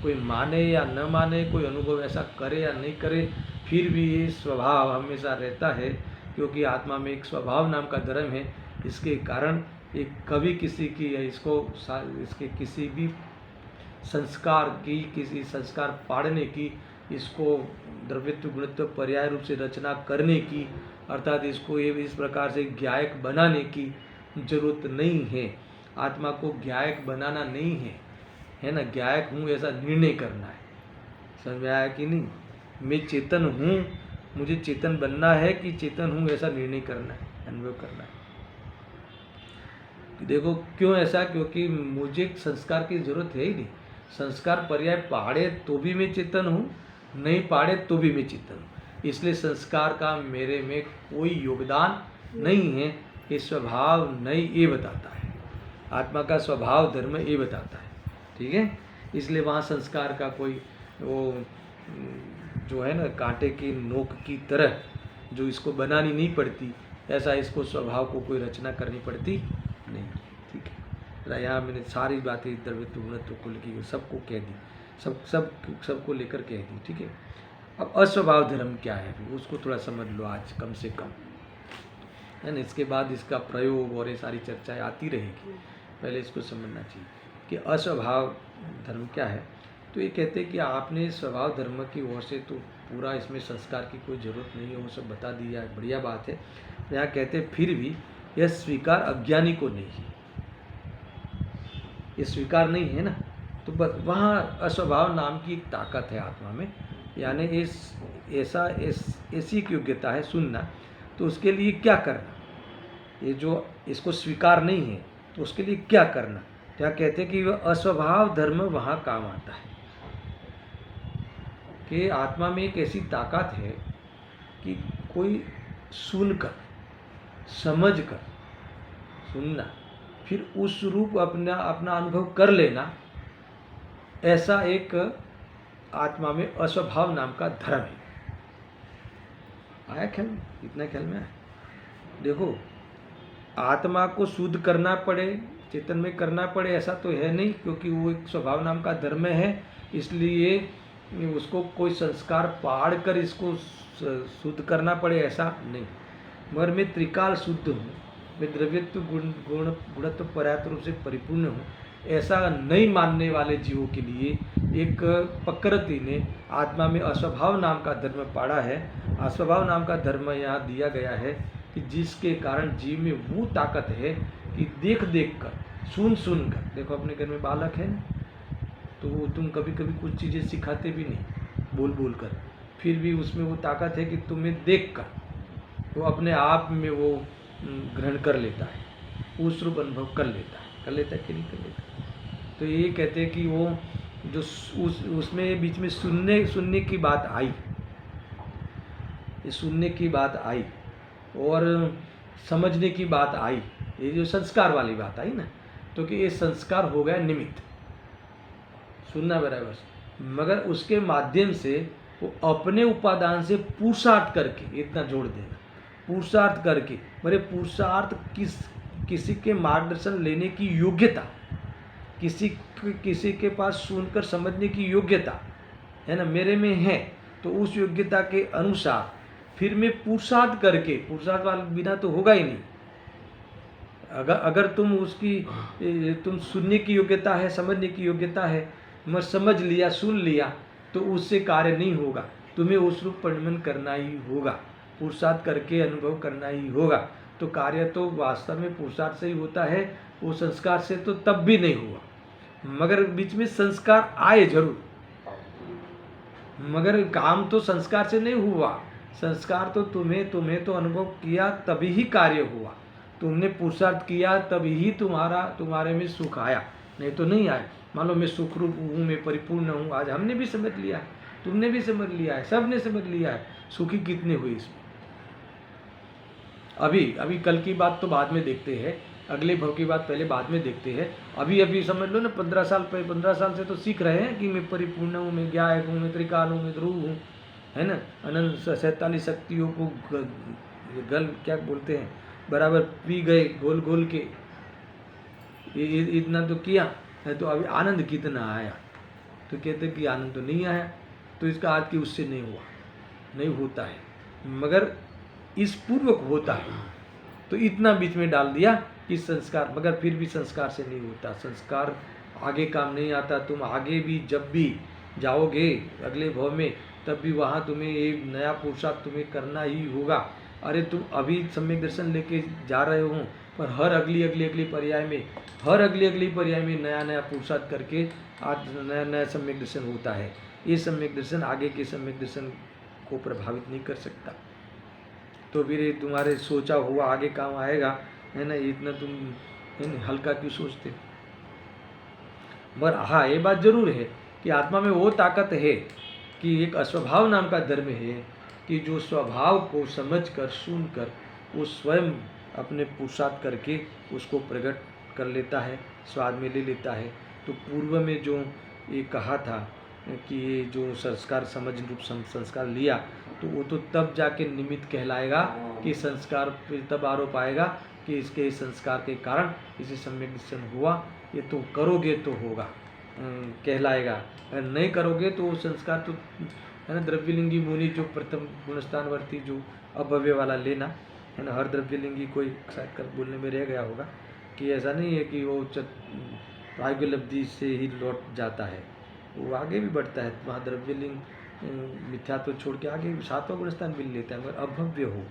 [SPEAKER 1] कोई माने या न माने, कोई अनुभव ऐसा करे या नहीं करे, फिर भी ये स्वभाव हमेशा रहता है, क्योंकि आत्मा में एक स्वभाव नाम का धर्म है। इसके कारण ये कभी किसी की इसके किसी भी संस्कार की, किसी संस्कार पाड़ने की, इसको द्रव्यत्व गुणत्व पर्याय रूप से रचना करने की, अर्थात इसको ये इस प्रकार से ज्ञायक बनाने की जरूरत नहीं है। आत्मा को ज्ञायक बनाना नहीं है ना? ज्ञायक हूँ ऐसा निर्णय करना है। समझ में आया कि नहीं? मैं चेतन हूँ, मुझे चेतन बनना है कि चेतन हूँ ऐसा निर्णय करना है, अनुभव करना है। देखो क्यों ऐसा? क्योंकि मुझे संस्कार की जरूरत है ही नहीं। संस्कार पर्याय पाड़े तो भी मैं चेतन हूँ, नहीं पाड़े तो भी मैं चेतन हूँ। इसलिए संस्कार का मेरे में कोई योगदान नहीं है। ये स्वभाव नहीं, ये बताता है आत्मा का स्वभाव धर्म, ये बताता है। ठीक है? इसलिए वहाँ संस्कार का कोई वो जो है ना, कांटे की नोक की तरह जो इसको बनानी नहीं पड़ती, ऐसा इसको स्वभाव को कोई रचना करनी पड़ती नहीं। ठीक है? यहाँ मैंने सारी बातें द्रव्यत्व गुणत्व को लेकर सबको कह दी, सबको लेकर कह दी। ठीक है? अब अस्वभाव धर्म क्या है, उसको थोड़ा समझ लो आज कम से कम, है ना? इसके बाद इसका प्रयोग और ये सारी चर्चाएं आती रहेगी, पहले इसको समझना चाहिए कि अस्वभाव धर्म क्या है। तो ये कहते हैं कि आपने स्वभाव धर्म की ओर से तो पूरा, इसमें संस्कार की कोई ज़रूरत नहीं है, वो सब बता दिया, बढ़िया बात है। यहाँ कहते हैं फिर भी यह स्वीकार अज्ञानी को नहीं है, ये स्वीकार नहीं है ना, तो बस वहाँ अस्वभाव नाम की एक ताकत है आत्मा में, यानी ऐसी एक योग्यता है सुनना। तो उसके लिए क्या करना, ये जो इसको स्वीकार नहीं है तो उसके लिए क्या करना? क्या कहते हैं कि वह अस्वभाव धर्म वहाँ काम आता है कि आत्मा में एक ऐसी ताकत है कि कोई सुनकर, समझकर, सुनना, फिर उस रूप अपना अनुभव कर लेना, ऐसा एक आत्मा में अस्वभाव नाम का धर्म है। आया ख्याल में? इतना ख्याल में आया? देखो, आत्मा को शुद्ध करना पड़े, चेतन में करना पड़े, ऐसा तो है नहीं, क्योंकि वो एक स्वभाव नाम का धर्म है। इसलिए उसको कोई संस्कार पाड़ कर इसको शुद्ध करना पड़े, ऐसा नहीं। मगर मैं त्रिकाल शुद्ध हूँ, मैं द्रव्यत्व गुणत्व पर्याप्त रूप से परिपूर्ण हूँ, ऐसा नहीं मानने वाले जीवों के लिए एक प्रकृति ने आत्मा में अस्वभाव नाम का धर्म पाड़ा है। अस्वभाव नाम का धर्म यहाँ दिया गया है कि जिसके कारण जीव में वो ताकत है कि देख देख कर, सुन सुन कर, देखो अपने घर में बालक है ना, तो तुम कभी कभी कुछ चीज़ें सिखाते भी नहीं बोल बोल कर, फिर भी उसमें वो ताकत है कि तुम्हें देख कर वो अपने आप में वो ग्रहण कर लेता है, उस रूप अनुभव कर लेता है कि नहीं कर लेता। तो ये कहते हैं कि वो जो उसमें बीच में सुनने की बात आई, ये सुनने की बात आई और समझने की बात आई, ये जो संस्कार वाली बात आई ना, तो कि ये संस्कार हो गया निमित्त, सुनना बराबर, मगर उसके माध्यम से वो अपने उपादान से पुरुषार्थ करके, इतना जोड़ देना, पुरुषार्थ करके, मेरे पुरुषार्थ किसी के मार्गदर्शन लेने की योग्यता, किसी के पास सुनकर समझने की योग्यता है ना, मेरे में है, तो उस योग्यता के अनुसार फिर मैं पुरुषार्थ करके, पुरुषार्थ वाले बिना तो होगा ही नहीं। अगर तुम सुनने की योग्यता है, समझने की योग्यता है, मैं समझ लिया, सुन लिया, तो उससे कार्य नहीं होगा। तुम्हें उस रूप परिणमन करना ही होगा, पुरुषार्थ करके अनुभव करना ही होगा। तो कार्य तो वास्तव में पुरुषार्थ से ही होता है, वो संस्कार से तो तब भी नहीं हुआ, मगर बीच में संस्कार आए जरूर, मगर काम तो संस्कार से नहीं हुआ। संस्कार तो तुम्हें तो अनुभव किया तभी ही कार्य हुआ। तुमने पुरुषार्थ किया तभी ही तुम्हारे में सुख आया, नहीं तो नहीं आया। मान लो मैं सुखरूप हूँ, मैं परिपूर्ण हूँ, आज हमने भी समझ लिया है, तुमने भी समझ लिया है, सबने समझ लिया है। सुखी कितने हुए इसमें? अभी कल की बात तो बाद में देखते हैं, अगले भव की बात पहले बाद में देखते हैं। अभी समझ लो ना, 15 साल से तो सीख रहे हैं कि मैं परिपूर्ण हूँ, मैं ज्ञायक हूँ, मैं त्रिकाल हूँ, मैं ध्रुव हूँ, है ना। अनंत 47 शक्तियों को गल क्या बोलते हैं, बराबर पी गए घोल घोल के, इतना तो किया है। तो अभी आनंद कितना आया? तो कहते कि आनंद तो नहीं आया। तो इसका अर्थ कि उससे नहीं हुआ, नहीं होता है, मगर इस पूर्वक होता है। तो इतना बीच में डाल दिया कि संस्कार, मगर फिर भी संस्कार से नहीं होता। संस्कार आगे काम नहीं आता। तुम आगे भी जब भी जाओगे अगले भव में, तब भी वहाँ तुम्हें ये नया पुरुषार्थ तुम्हें करना ही होगा। अरे तुम अभी सम्यक दर्शन लेके जा रहे हो, पर हर अगली पर्याय में नया नया पुरुषार्थ करके आज नया सम्यक दर्शन होता है। ये सम्यक दर्शन आगे के सम्यक दर्शन को प्रभावित नहीं कर सकता। तो फिर ये तुम्हारे सोचा हुआ आगे काम आएगा, है ना। इतना तुम हल्का क्यों सोचते? मगर हाँ, ये बात जरूर है कि आत्मा में वो ताकत है कि एक अस्वभाव नाम का धर्म है कि जो स्वभाव को समझकर सुनकर वो स्वयं अपने पुरुषार्थ करके उसको प्रकट कर लेता है, स्वाद में ले लेता है। तो पूर्व में जो ये कहा था कि ये जो संस्कार समझ रूप संस्कार लिया, तो वो तो तब जाके निमित्त कहलाएगा कि संस्कार फिर तब आरोप आएगा कि इसके संस्कार के कारण इसे सम्यक दर्शन हुआ। ये तो करोगे तो होगा, कहलाएगा। अगर नहीं करोगे तो वो संस्कार तो, है ना। द्रव्यलिंगी मुनि जो प्रथम गुणस्थानवर्ती जो अभव्य वाला लेना, है ना। हर द्रव्यलिंगी कोई शायद कर बोलने में रह गया होगा कि ऐसा नहीं है कि वो प्रायोग्यलब्धि से ही लौट जाता है, वो आगे भी बढ़ता है। वहाँ द्रव्यलिंग मिथ्यात्व छोड़ के आगे 7वां गुणस्थान भी लेता है। मगर अभव्य हो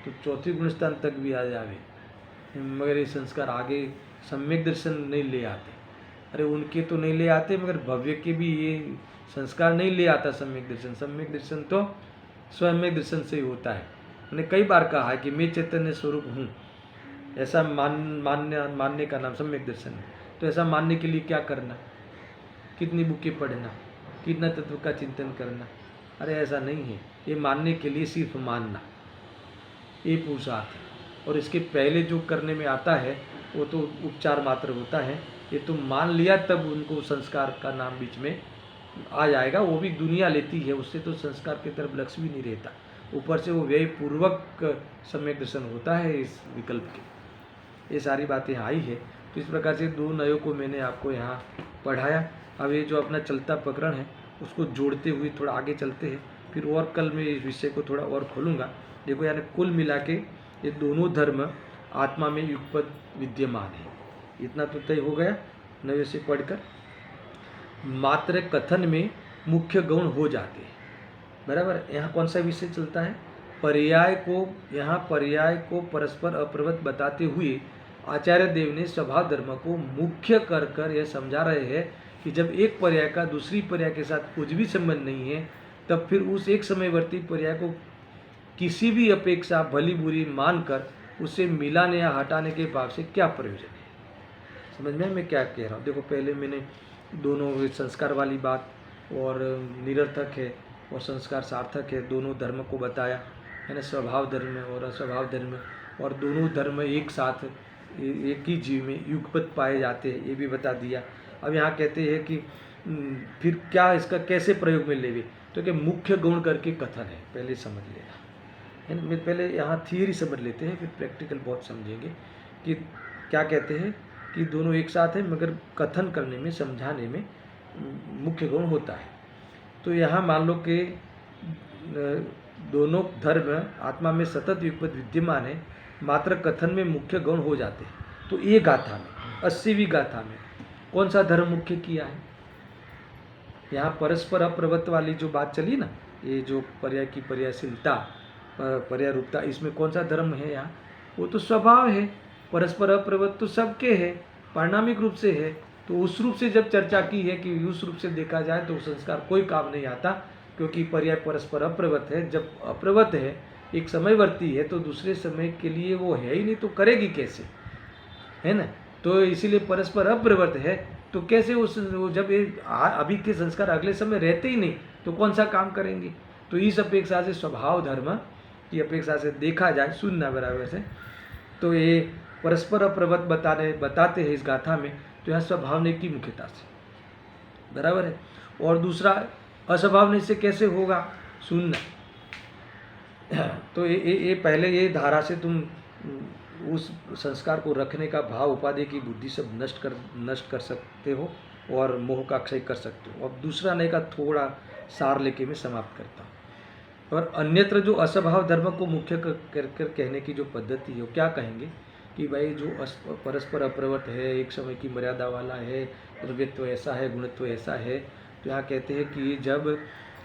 [SPEAKER 1] तो 4थी गुणस्थान तक भी आ जावे, मगर ये संस्कार आगे सम्यक दर्शन नहीं ले आते। अरे उनके तो नहीं ले आते, मगर भव्य के भी ये संस्कार नहीं ले आता सम्यक दर्शन। सम्यक दर्शन तो स्वयं दर्शन से ही होता है। मैंने कई बार कहा है कि मैं चैतन्य स्वरूप हूँ, ऐसा मानने का नाम सम्यक दर्शन है। तो ऐसा मानने के लिए क्या करना? कितनी बुकें पढ़ना, कितना तत्व का चिंतन करना? अरे ऐसा नहीं है। ये मानने के लिए सिर्फ मानना, ये पुरुषार्थ है। और इसके पहले जो करने में आता है वो तो उपचार मात्र होता है। ये तो मान लिया तब उनको संस्कार का नाम बीच में आ जाएगा। वो भी दुनिया लेती है, उससे तो संस्कार की तरफ लक्ष्य भी नहीं रहता। ऊपर से वो व्यय पूर्वक सम्यक दर्शन होता है इस विकल्प के। ये सारी बातें आई है। तो इस प्रकार से 2 नयों को मैंने आपको यहाँ पढ़ाया। अब ये जो अपना चलता प्रकरण है उसको जोड़ते हुए थोड़ा आगे चलते हैं। फिर और कल मैं इस विषय को थोड़ा और खोलूँगा। देखो यानी कुल मिला के ये दोनों धर्म आत्मा में युगपत विद्यमान है। इतना तो तय हो गया नवे से पढ़कर। मात्र कथन में मुख्य गौण हो जाते हैं, बराबर। यहाँ कौन सा विषय चलता है? पर्याय को परस्पर अप्रवत बताते हुए आचार्य देव ने स्वभाव धर्म को मुख्य कर यह समझा रहे हैं कि जब एक पर्याय का दूसरी पर्याय के साथ कुछ भी संबंध नहीं है, तब फिर उस एक समयवर्ती पर्याय को किसी भी अपेक्षा भली बुरी मानकर उसे मिलाने या हटाने के भाव से क्या प्रयोजन है? समझ में मैं क्या कह रहा हूँ? देखो पहले मैंने दोनों संस्कार वाली बात और निरर्थक है और संस्कार सार्थक है दोनों धर्म को बताया, है ना। स्वभाव धर्म और अस्वभाव धर्म, और दोनों धर्म एक साथ एक ही जीव में युगपत पाए जाते हैं, ये भी बता दिया। अब यहाँ कहते हैं कि फिर क्या इसका कैसे प्रयोग में लेवे, तो कि मुख्य गुण करके कथन है, पहले समझ लेना है ना। मैं पहले यहाँ थियरी समझ लेते हैं, फिर प्रैक्टिकल बहुत समझेंगे कि क्या कहते हैं कि दोनों एक साथ है, मगर कथन करने में समझाने में मुख्य गुण होता है। तो यहाँ मान लो कि दोनों धर्म आत्मा में सतत युगपत विद्यमान है, मात्र कथन में मुख्य गौण हो जाते हैं। तो ये गाथा में 80वीं गाथा में कौन सा धर्म मुख्य किया है? यहाँ परस्पर अप्रवृत्त वाली जो बात चली ना, ये जो पर्याय की पर्यायशीलता, पर्याय रूपता, इसमें कौन सा धर्म है यहाँ? वो तो स्वभाव है। परस्पर अप्रवृत्त तो सबके है, पारिणामिक रूप से है। तो उस रूप से जब चर्चा की है कि उस रूप से देखा जाए तो संस्कार कोई काम नहीं आता, क्योंकि पर्याय परस्पर अप्रवृत्त है। जब अप्रवृत्त है, एक समयवर्ती है, तो दूसरे समय के लिए वो है ही नहीं, तो करेगी कैसे, है ना? तो इसीलिए परस्पर अप्रवृत्त है, तो कैसे वो जब ये अभी के संस्कार अगले समय रहते ही नहीं, तो कौन सा काम करेंगे? तो इस अपेक्षा से स्वभाव धर्म की अपेक्षा से देखा जाए, सुनना बराबर से, तो ये परस्पर अप्रवृत्त बताते हैं इस गाथा में, तो यहाँ स्वभावने की मुख्यता से बराबर है। और दूसरा असभावने से कैसे होगा, सुनना। तो ये पहले ये धारा से तुम उस संस्कार को रखने का भाव, उपाधि की बुद्धि सब नष्ट कर सकते हो और मोह का क्षय कर सकते हो। अब दूसरा नए का थोड़ा सार लेके मैं समाप्त करता हूँ। और अन्यत्र जो असभाव धर्म को मुख्य कर कहने की जो पद्धति है, वो क्या कहेंगे कि भाई जो परस्पर अप्रवृत्त है, एक समय की मर्यादा वाला है, द्रव्यत्व ऐसा है, गुणत्व ऐसा है, तो यहाँ कहते हैं कि जब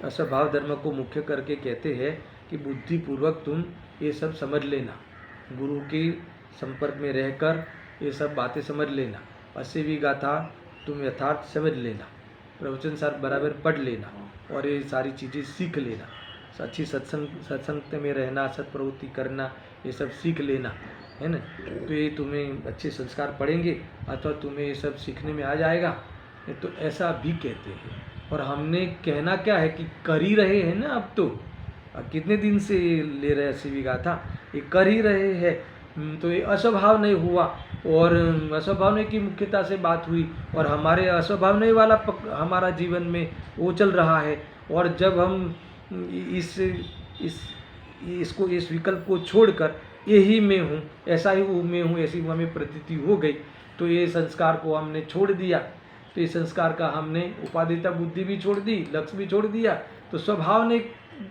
[SPEAKER 1] असभाव धर्म को मुख्य करके कहते हैं कि बुद्धिपूर्वक तुम ये सब समझ लेना, गुरु के संपर्क में रहकर ये सब बातें समझ लेना, अस्सी गाथा तुम यथार्थ समझ लेना, प्रवचन सार बराबर पढ़ लेना और ये सारी चीज़ें सीख लेना, अच्छी सत्संग में रहना, सत्प्रवृत्ति करना, ये सब सीख लेना, है ना? तो ये तुम्हें अच्छे संस्कार पड़ेंगे अथवा तुम्हें ये सब सीखने में आ जाएगा। तो ऐसा भी कहते हैं। और हमने कहना क्या है कि कर ही रहे हैं ना, अब कितने दिन से ले रहे अस्सी गाथा, ये कर ही रहे हैं। तो ये असभाव नहीं हुआ और असभावने की मुख्यता से बात हुई, और हमारे असभावने वाला हमारा जीवन में वो चल रहा है। और जब हम इस विकल्प को छोड़कर यही मैं हूँ, ऐसा ही मैं हूँ, ऐसी हमें प्रतीति हो गई, तो ये संस्कार को हमने छोड़ दिया। तो इस संस्कार का हमने उपादेयता बुद्धि भी छोड़ दी, लक्ष्य भी छोड़ दिया, तो स्वभाव ने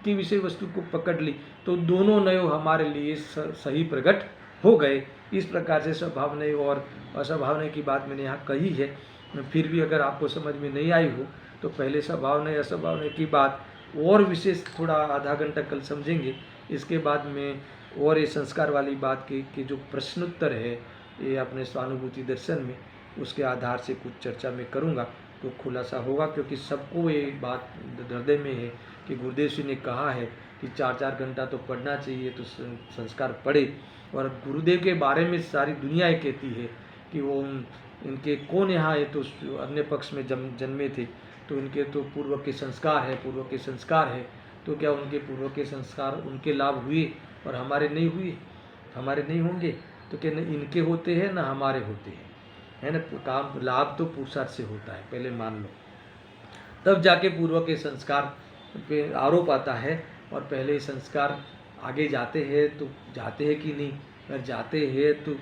[SPEAKER 1] की विषय वस्तु को पकड़ ली, तो दोनों नयो हमारे लिए सही प्रकट हो गए। इस प्रकार से स्वभावने और अस्वभावने की बात मैंने यहाँ कही है। फिर भी अगर आपको समझ में नहीं आई हो तो पहले स्वभावने अस्वभावने की बात और विशेष थोड़ा आधा घंटा कल समझेंगे। इसके बाद में और ये संस्कार वाली बात के जो प्रश्नोत्तर है ये अपने स्वानुभूति दर्शन में, उसके आधार से कुछ चर्चा में करूँगा तो खुलासा होगा। क्योंकि सबको ये बात हृदय में है कि गुरुदेव जी ने कहा है कि 4-4 घंटा तो पढ़ना चाहिए, तो संस्कार पढ़े। और गुरुदेव के बारे में सारी दुनिया ये कहती है कि वो इनके कौन यहाँ है, तो अन्य पक्ष में जन्मे थे, तो इनके तो पूर्व के संस्कार है, तो क्या उनके पूर्व के संस्कार उनके लाभ हुए और हमारे नहीं हुए, हमारे नहीं होंगे? तो क्या न इनके होते हैं ना हमारे होते हैं, है ना? काम लाभ तो पुरुषार्थ से होता है, पहले मान लो, तब जाके पूर्व के संस्कार पे आरोप आता है। और पहले संस्कार आगे जाते हैं तो जाते हैं कि नहीं, अगर जाते हैं तो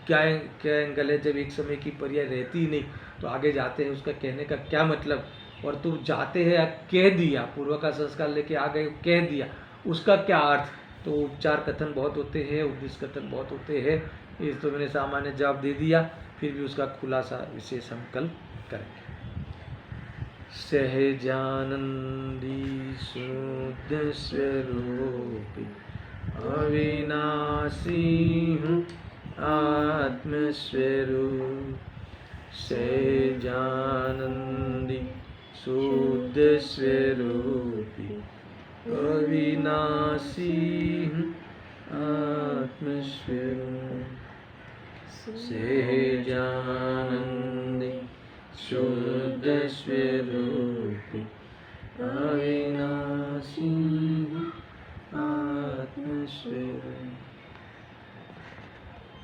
[SPEAKER 1] क्या एंगल है? जब एक समय की पर्याय रहती ही नहीं तो आगे जाते हैं, उसका कहने का क्या मतलब? और तुम जाते हैं, कह दिया, पूर्व का संस्कार लेके आ गए, कह दिया, उसका क्या अर्थ? तो उपचार कथन बहुत होते हैं, उद्देश्य कथन बहुत होते हैं। इस तो मैंने सामान्य जवाब दे दिया, फिर भी उसका खुलासा विशेष हम कल करेंगे। सहजानंदी शुद्ध स्वरूप अविनाशी हूँ आत्मस्वरूप, सहजानंदी शुद्ध स्वरूपी अविनाशी हूँ आत्मस्वरूप, सहजानंदी शुद्ध स्वरूपी अविनाशी हूँ आत्मस्वरूप।